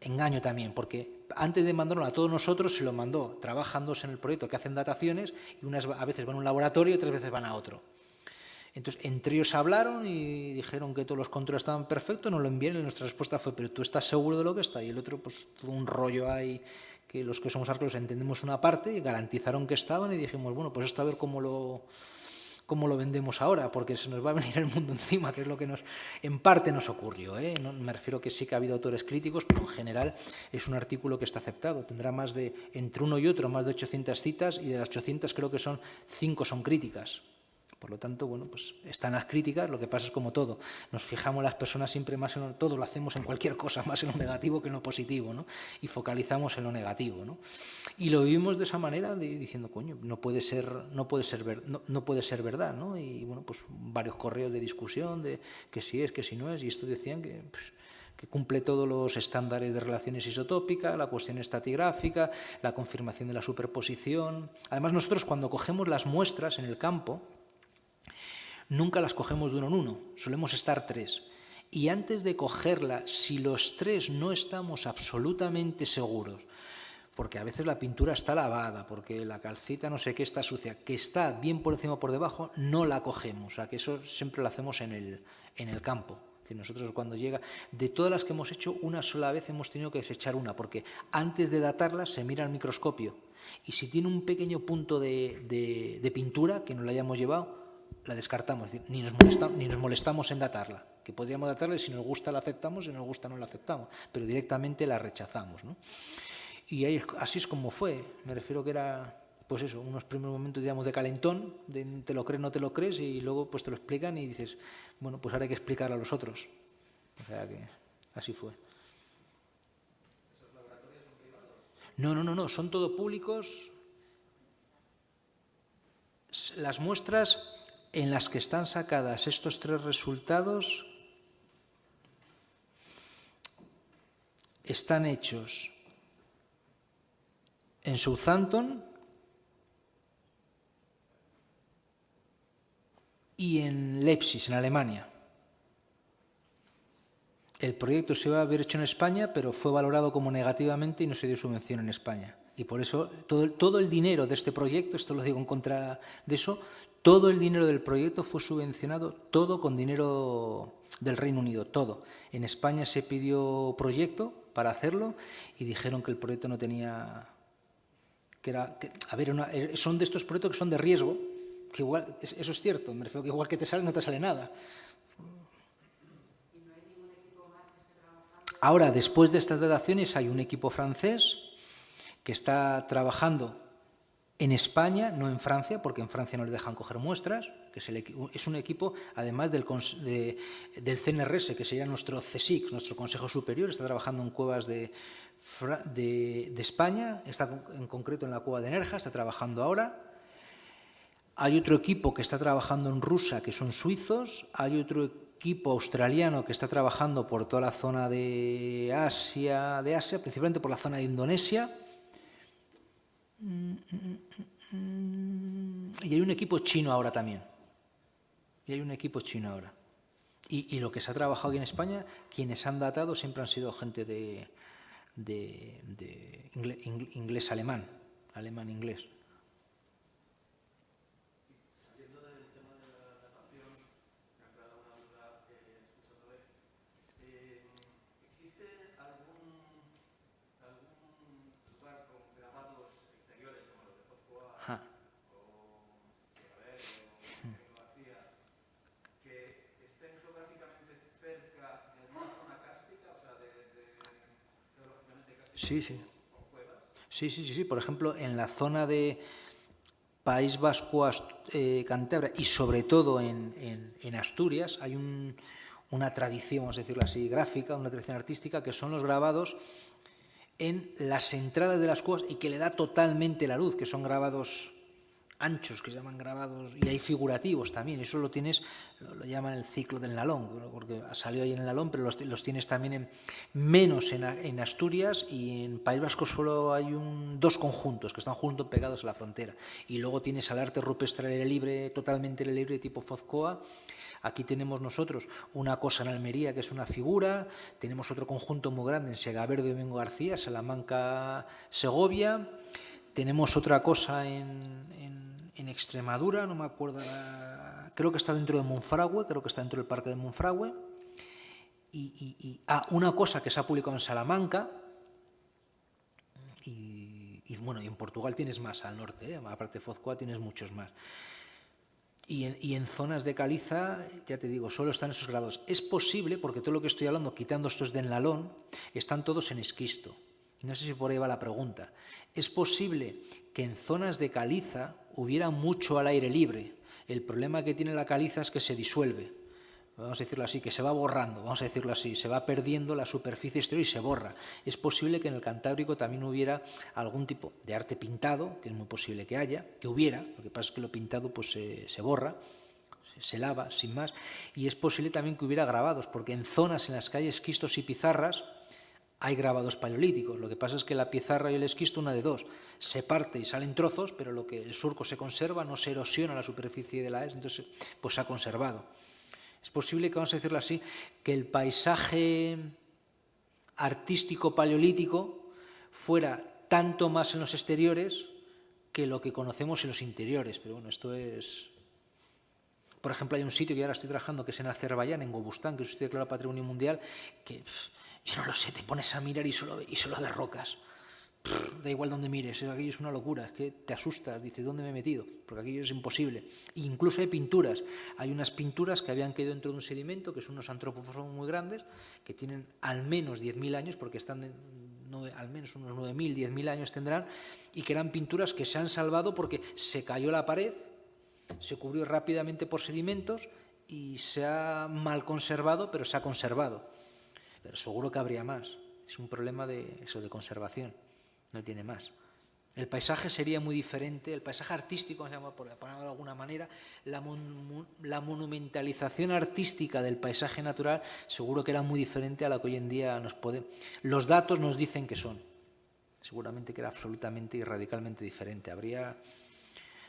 engaño también, porque antes de mandarlo a todos nosotros se lo mandó trabajándose en el proyecto que hacen dataciones y unas a veces van a un laboratorio y otras veces van a otro. Entonces, entre ellos hablaron y dijeron que todos los controles estaban perfectos, nos lo enviaron y nuestra respuesta fue, ¿pero tú estás seguro de lo que está? Y el otro, pues todo un rollo ahí, que los que somos arqueólogos entendemos una parte y garantizaron que estaban y dijimos, bueno, pues esto a ver cómo lo vendemos ahora, porque se nos va a venir el mundo encima, que es lo que en parte nos ocurrió. No, me refiero que sí que ha habido autores críticos, pero en general es un artículo que está aceptado. Tendrá entre uno y otro, más de 800 citas y de las 800 creo que 5 son críticas. Por lo tanto, bueno, pues están las críticas, lo que pasa es como todo. Nos fijamos las personas siempre más en todo, lo hacemos en cualquier cosa, más en lo negativo que en lo positivo, ¿no? Y focalizamos en lo negativo, ¿no? Y lo vivimos de esa manera, diciendo, coño, no puede ser verdad, ¿no? Y bueno, pues varios correos de discusión, de que si es, que si no es, y estos decían que cumple todos los estándares de relaciones isotópicas, la cuestión estratigráfica, la confirmación de la superposición. Además, nosotros cuando cogemos las muestras en el campo, nunca las cogemos de uno en uno, solemos estar 3. Y antes de cogerla, si los 3 no estamos absolutamente seguros, porque a veces la pintura está lavada, porque la calcita no sé qué está sucia, que está bien por encima o por debajo, no la cogemos. O sea, que eso siempre lo hacemos en el campo. Es decir, nosotros cuando llega, de todas las que hemos hecho, una sola vez hemos tenido que desechar una, porque antes de datarla se mira al microscopio. Y si tiene un pequeño punto de pintura que no la hayamos llevado, la descartamos, es decir, ni nos molestamos en datarla, que podríamos datarla y si nos gusta la aceptamos, si no nos gusta no la aceptamos, pero directamente la rechazamos, ¿no? Y ahí, así es como fue, me refiero que era, pues eso, unos primeros momentos, digamos, de calentón, de te lo crees, no te lo crees, y luego pues te lo explican y dices, bueno, pues ahora hay que explicarlo a los otros. O sea que así fue. ¿Esos laboratorios son privados? No, son todo públicos. Las muestras en las que están sacadas estos 3 resultados están hechos en Southampton y en Leipzig, en Alemania. El proyecto se iba a haber hecho en España, pero fue valorado como negativamente y no se dio subvención en España. Y por eso todo el dinero de este proyecto, esto lo digo en contra de eso, todo el dinero del proyecto fue subvencionado, todo con dinero del Reino Unido, todo. En España se pidió proyecto para hacerlo y dijeron que el proyecto no tenía... son de estos proyectos que son de riesgo, que igual, eso es cierto, me refiero que igual que te sale, no te sale nada. Ahora, después de estas dataciones, hay un equipo francés que está trabajando en España, no en Francia, porque en Francia no le dejan coger muestras, que es un equipo, además del CNRS, que sería nuestro CSIC, nuestro Consejo Superior, está trabajando en cuevas de España, está en concreto en la cueva de Nerja, está trabajando ahora. Hay otro equipo que está trabajando en Rusia, que son suizos. Hay otro equipo australiano que está trabajando por toda la zona de Asia, principalmente por la zona de Indonesia. Y hay un equipo chino ahora también. Y lo que se ha trabajado aquí en España, quienes han datado siempre han sido gente de inglés-alemán, alemán-inglés. Saliendo del tema de la datación, me ha quedado una duda escuchando esto. ¿Existe algún lugar con grabados exteriores, como los de Foscoa o Chilaver o García, que estén geográficamente cerca de alguna zona cárstica, o sea, geológicamente cárstica? Sí. Sí. Por ejemplo, en la zona de País Vasco, Cantabria y sobre todo en Asturias hay una tradición, vamos a decirlo así, gráfica, una tradición artística, que son los grabados en las entradas de las cuevas y que le da totalmente la luz, que son grabados anchos, que se llaman grabados, y hay figurativos también. Eso lo tienes, lo llaman el ciclo del Nalón, porque salió ahí en el Nalón, pero los tienes también menos en Asturias, y en País Vasco solo hay dos conjuntos que están juntos pegados a la frontera. Y luego tienes al arte rupestre al aire libre, totalmente al aire libre, tipo Foscoa. Aquí tenemos nosotros una cosa en Almería, que es una figura. Tenemos otro conjunto muy grande en Segaverde, Domingo García, Salamanca, Segovia. Tenemos otra cosa en Extremadura, no me acuerdo, creo que está dentro de Monfragüe, creo que está dentro del parque de Monfragüe. Y una cosa que se ha publicado en Salamanca, y bueno, y en Portugal tienes más al norte, aparte de Foscoa tienes muchos más. Y en zonas de caliza, ya te digo, solo están esos grabados. Es posible, porque todo lo que estoy hablando, quitando estos del Nalón, están todos en esquisto. No sé si por ahí va la pregunta. Es posible que en zonas de caliza hubiera mucho al aire libre. El problema que tiene la caliza es que se disuelve. Vamos a decirlo así, que se va borrando, vamos a decirlo así, se va perdiendo la superficie exterior y se borra. Es posible que en el Cantábrico también hubiera algún tipo de arte pintado, que es muy posible que haya, que hubiera, lo que pasa es que lo pintado pues se borra, se lava, sin más, y es posible también que hubiera grabados, porque en zonas en las que hay esquistos y pizarras hay grabados paleolíticos. Lo que pasa es que la pizarra y el esquisto, una de dos, se parte y salen trozos, pero lo que el surco se conserva, no se erosiona la superficie de la entonces pues se ha conservado. Es posible que, vamos a decirlo así, que el paisaje artístico paleolítico fuera tanto más en los exteriores que lo que conocemos en los interiores. Pero bueno, esto es... Por ejemplo, hay un sitio que ahora estoy trabajando, que es en Azerbaiyán, en Gobustán, que es un sitio declarado Patrimonio Mundial, que yo no lo sé, te pones a mirar y solo ves rocas. Da igual donde mires, aquello es una locura, es que te asustas, dices, ¿dónde me he metido? Porque aquello es imposible. E incluso hay pinturas, hay unas pinturas que habían caído dentro de un sedimento, que son unos antropófagos muy grandes, que tienen al menos 10.000 años, porque están al menos unos 9.000, 10.000 años tendrán, y que eran pinturas que se han salvado porque se cayó la pared, se cubrió rápidamente por sedimentos y se ha mal conservado, pero se ha conservado. Pero seguro que habría más. Es un problema de conservación. No tiene más. El paisaje sería muy diferente, el paisaje artístico, por ponerlo de alguna manera, la monumentalización artística del paisaje natural seguro que era muy diferente a la que hoy en día nos puede... Los datos nos dicen que son. Seguramente que era absolutamente y radicalmente diferente. Habría,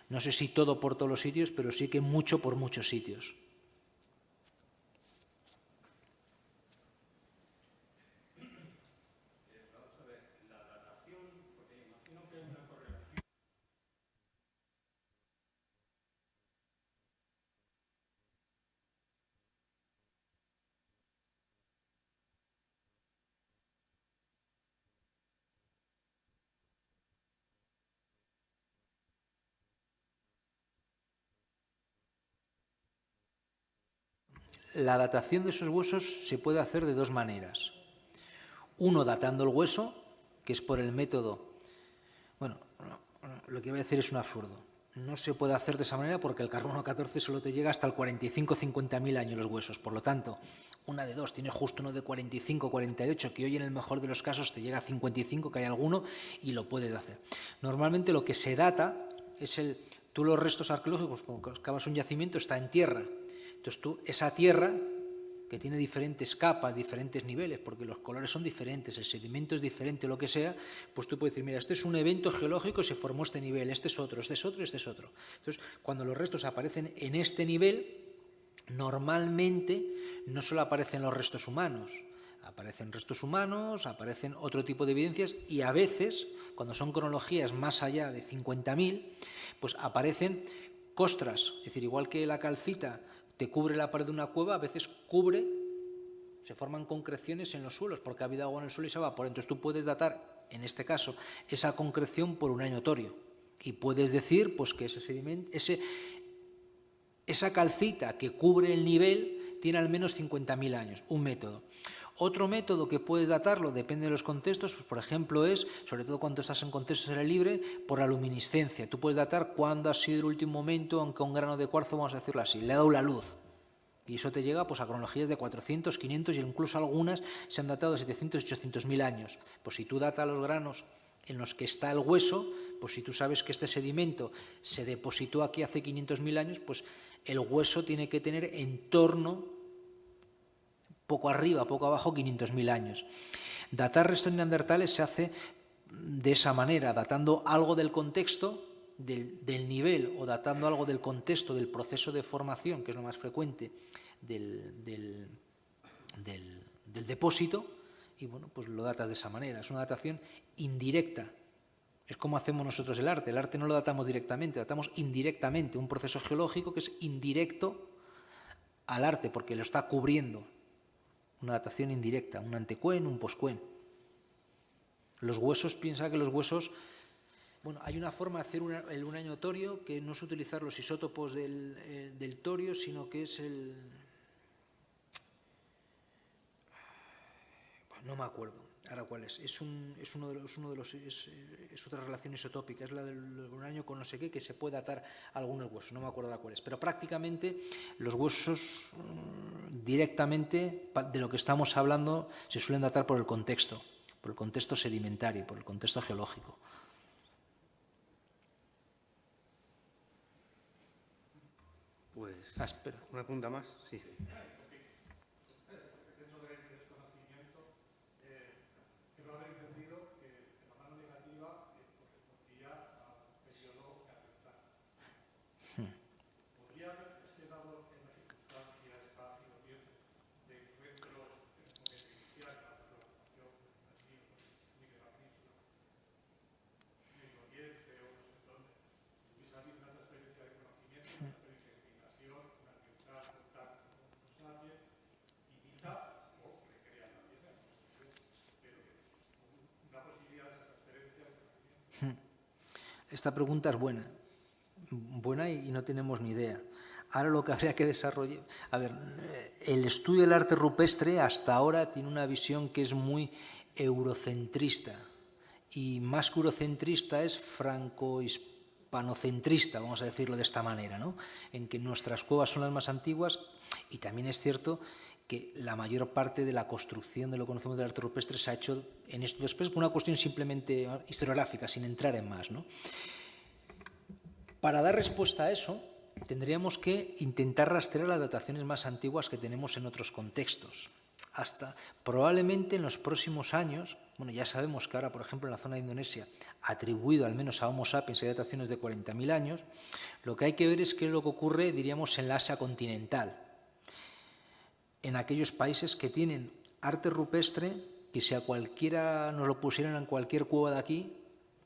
no sé si todo por todos los sitios, pero sí que mucho por muchos sitios. La datación de esos huesos se puede hacer de dos maneras. Uno, datando el hueso, que es por el método... Bueno, lo que voy a decir es un absurdo. No se puede hacer de esa manera porque el carbono 14 solo te llega hasta el 45-50.000 años los huesos. Por lo tanto, una de dos, tiene justo uno de 45, 48, que hoy en el mejor de los casos te llega a 55, que hay alguno, y lo puedes hacer. Normalmente lo que se data es tú los restos arqueológicos, cuando excavas un yacimiento, está en tierra. Entonces tú, esa tierra, que tiene diferentes capas, diferentes niveles, porque los colores son diferentes, el sedimento es diferente, lo que sea, pues tú puedes decir, mira, este es un evento geológico, se formó este nivel, este es otro, este es otro, este es otro. Entonces, cuando los restos aparecen en este nivel, normalmente no solo aparecen los restos humanos, aparecen restos humanos, aparecen otro tipo de evidencias y a veces, cuando son cronologías más allá de 50.000, pues aparecen costras, es decir, igual que la calcita te cubre la pared de una cueva, a veces se forman concreciones en los suelos porque ha habido agua en el suelo y se evapora. Entonces tú puedes datar, en este caso, esa concreción por un año torio y puedes decir pues, que ese sedimento, esa calcita que cubre el nivel tiene al menos 50.000 años, un método. Otro método que puedes datarlo, depende de los contextos, pues por ejemplo es, sobre todo cuando estás en contextos aire libre, por la luminiscencia. Tú puedes datar cuándo ha sido el último momento en que un grano de cuarzo, vamos a decirlo así, le ha dado la luz. Y eso te llega pues, a cronologías de 400, 500 y incluso algunas se han datado de 700, 800.000 años. Pues si tú datas los granos en los que está el hueso, pues si tú sabes que este sedimento se depositó aquí hace 500.000 años, pues el hueso tiene que tener en torno, poco arriba, poco abajo, 500.000 años. Datar restos neandertales se hace de esa manera, datando algo del contexto, del nivel, o datando algo del contexto, del proceso de formación, que es lo más frecuente, del depósito, y bueno, pues lo datas de esa manera. Es una datación indirecta. Es como hacemos nosotros el arte. El arte no lo datamos directamente, datamos indirectamente. Un proceso geológico que es indirecto al arte, porque lo está cubriendo. Una datación indirecta, un antecuen, un poscuen. Los huesos, piensa que los huesos... Bueno, hay una forma de hacer un año torio que no es utilizar los isótopos del torio, sino que es no me acuerdo ahora cuál es. Es otra relación isotópica, es la del un año con no sé qué, que se puede datar algunos huesos, no me acuerdo ahora cuál es. Pero prácticamente los huesos directamente de lo que estamos hablando se suelen datar por el contexto sedimentario, por el contexto geológico. Pues, espera. ¿Una punta más? Sí. Esta pregunta es buena y no tenemos ni idea. Ahora lo que habría que desarrollar... A ver, el estudio del arte rupestre hasta ahora tiene una visión que es muy eurocentrista y más que eurocentrista es franco-hispanocentrista, vamos a decirlo de esta manera, ¿no? En que nuestras cuevas son las más antiguas y también es cierto que la mayor parte de la construcción de lo que conocemos del arte rupestre se ha hecho en esto después por una cuestión simplemente historiográfica, sin entrar en más, ¿no? Para dar respuesta a eso, tendríamos que intentar rastrear las dataciones más antiguas que tenemos en otros contextos. Hasta probablemente en los próximos años, bueno, ya sabemos que ahora, por ejemplo, en la zona de Indonesia, atribuido al menos a Homo sapiens, hay dataciones de 40.000 años, lo que hay que ver es qué es lo que ocurre, diríamos, en la Asia continental. En aquellos países que tienen arte rupestre, que si a cualquiera nos lo pusieran en cualquier cueva de aquí,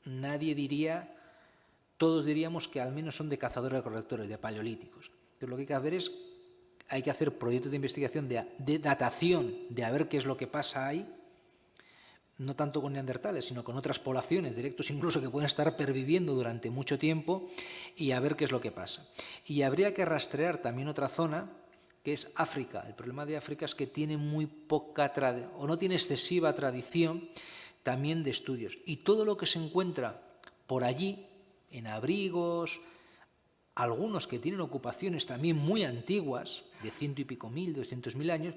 nadie diría, todos diríamos que al menos son de cazadores-recolectores, de paleolíticos. Entonces lo que hay que hacer es, hay que hacer proyectos de investigación de datación, de a ver qué es lo que pasa ahí, no tanto con neandertales, sino con otras poblaciones, directos incluso que pueden estar perviviendo durante mucho tiempo, y a ver qué es lo que pasa. Y habría que rastrear también otra zona, que es África. El problema de África es que tiene muy poca tradición, o no tiene excesiva tradición también de estudios. Y todo lo que se encuentra por allí, en abrigos, algunos que tienen ocupaciones también muy antiguas, de 100 y pico mil, 200.000 años,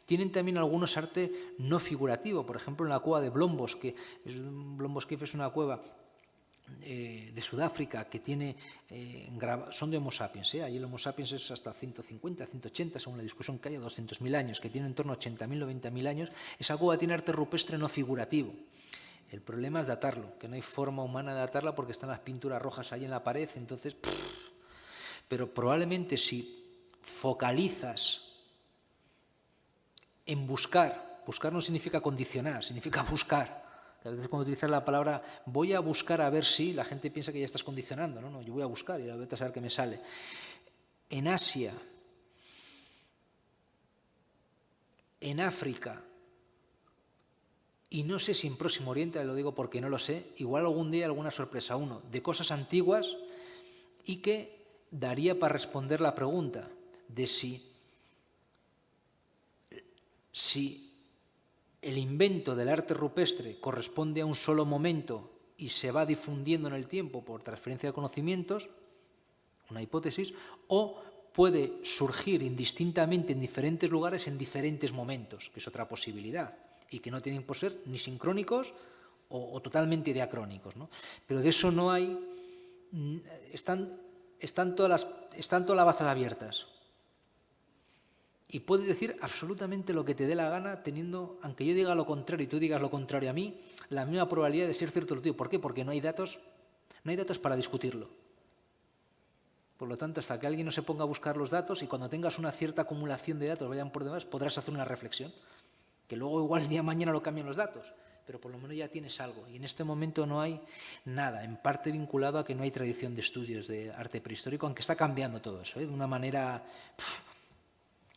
tienen también algunos arte no figurativo. Por ejemplo, en la cueva de Blombos, Blombos Cave es una cueva de Sudáfrica que tiene, son de Homo sapiens, ahí el Homo sapiens es hasta 150, 180, según la discusión que haya, 200.000 años, que tiene en torno a 80.000, 90.000 años. Esa cueva tiene arte rupestre no figurativo. El problema es datarlo, que no hay forma humana de datarla porque están las pinturas rojas ahí en la pared, entonces... Pero probablemente si focalizas en buscar no significa condicionar, significa buscar. A veces cuando utilizas la palabra voy a buscar a ver si, la gente piensa que ya estás condicionando. No, yo voy a buscar y a ver a saber qué me sale. En Asia, en África, y no sé si en Próximo Oriente, lo digo porque no lo sé, igual algún día alguna sorpresa, uno, de cosas antiguas y que daría para responder la pregunta de si el invento del arte rupestre corresponde a un solo momento y se va difundiendo en el tiempo por transferencia de conocimientos, una hipótesis, o puede surgir indistintamente en diferentes lugares en diferentes momentos, que es otra posibilidad, y que no tienen por ser ni sincrónicos o totalmente diacrónicos, ¿no? Pero de eso no hay... Están todas las bazas abiertas. Y puedes decir absolutamente lo que te dé la gana, teniendo, aunque yo diga lo contrario y tú digas lo contrario a mí, la misma probabilidad de ser cierto lo tuyo. ¿Por qué? Porque no hay datos para discutirlo. Por lo tanto, hasta que alguien no se ponga a buscar los datos y cuando tengas una cierta acumulación de datos vayan por demás, podrás hacer una reflexión. Que luego igual el día de mañana lo cambian los datos, pero por lo menos ya tienes algo. Y en este momento no hay nada, en parte vinculado a que no hay tradición de estudios de arte prehistórico, aunque está cambiando todo eso, de una manera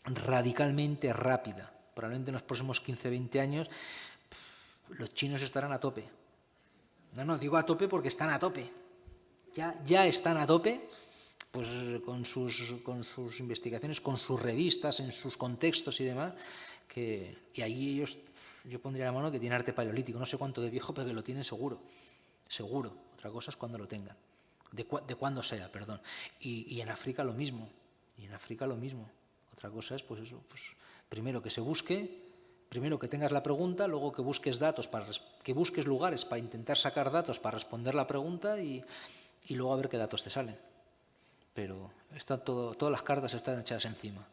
radicalmente rápida. Probablemente en los próximos 15, 20 años los chinos estarán a tope. No, digo a tope porque están a tope. Ya están a tope, pues con sus investigaciones, con sus revistas, en sus contextos y demás, y ahí ellos, yo pondría la mano que tiene arte paleolítico, no sé cuánto de viejo, pero que lo tienen seguro. Otra cosa es cuando lo tengan, de cuándo sea, perdón. Y en África lo mismo, Otra cosa es, pues eso, primero que se busque, primero que tengas la pregunta, luego que busques datos, que busques lugares para intentar sacar datos para responder la pregunta y luego a ver qué datos te salen. Pero todas las cartas están echadas encima.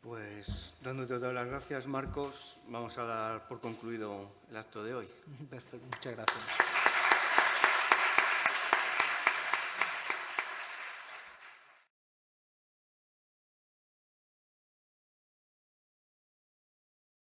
Pues dándote todas las gracias, Marcos, vamos a dar por concluido el acto de hoy. Perfecto, muchas gracias.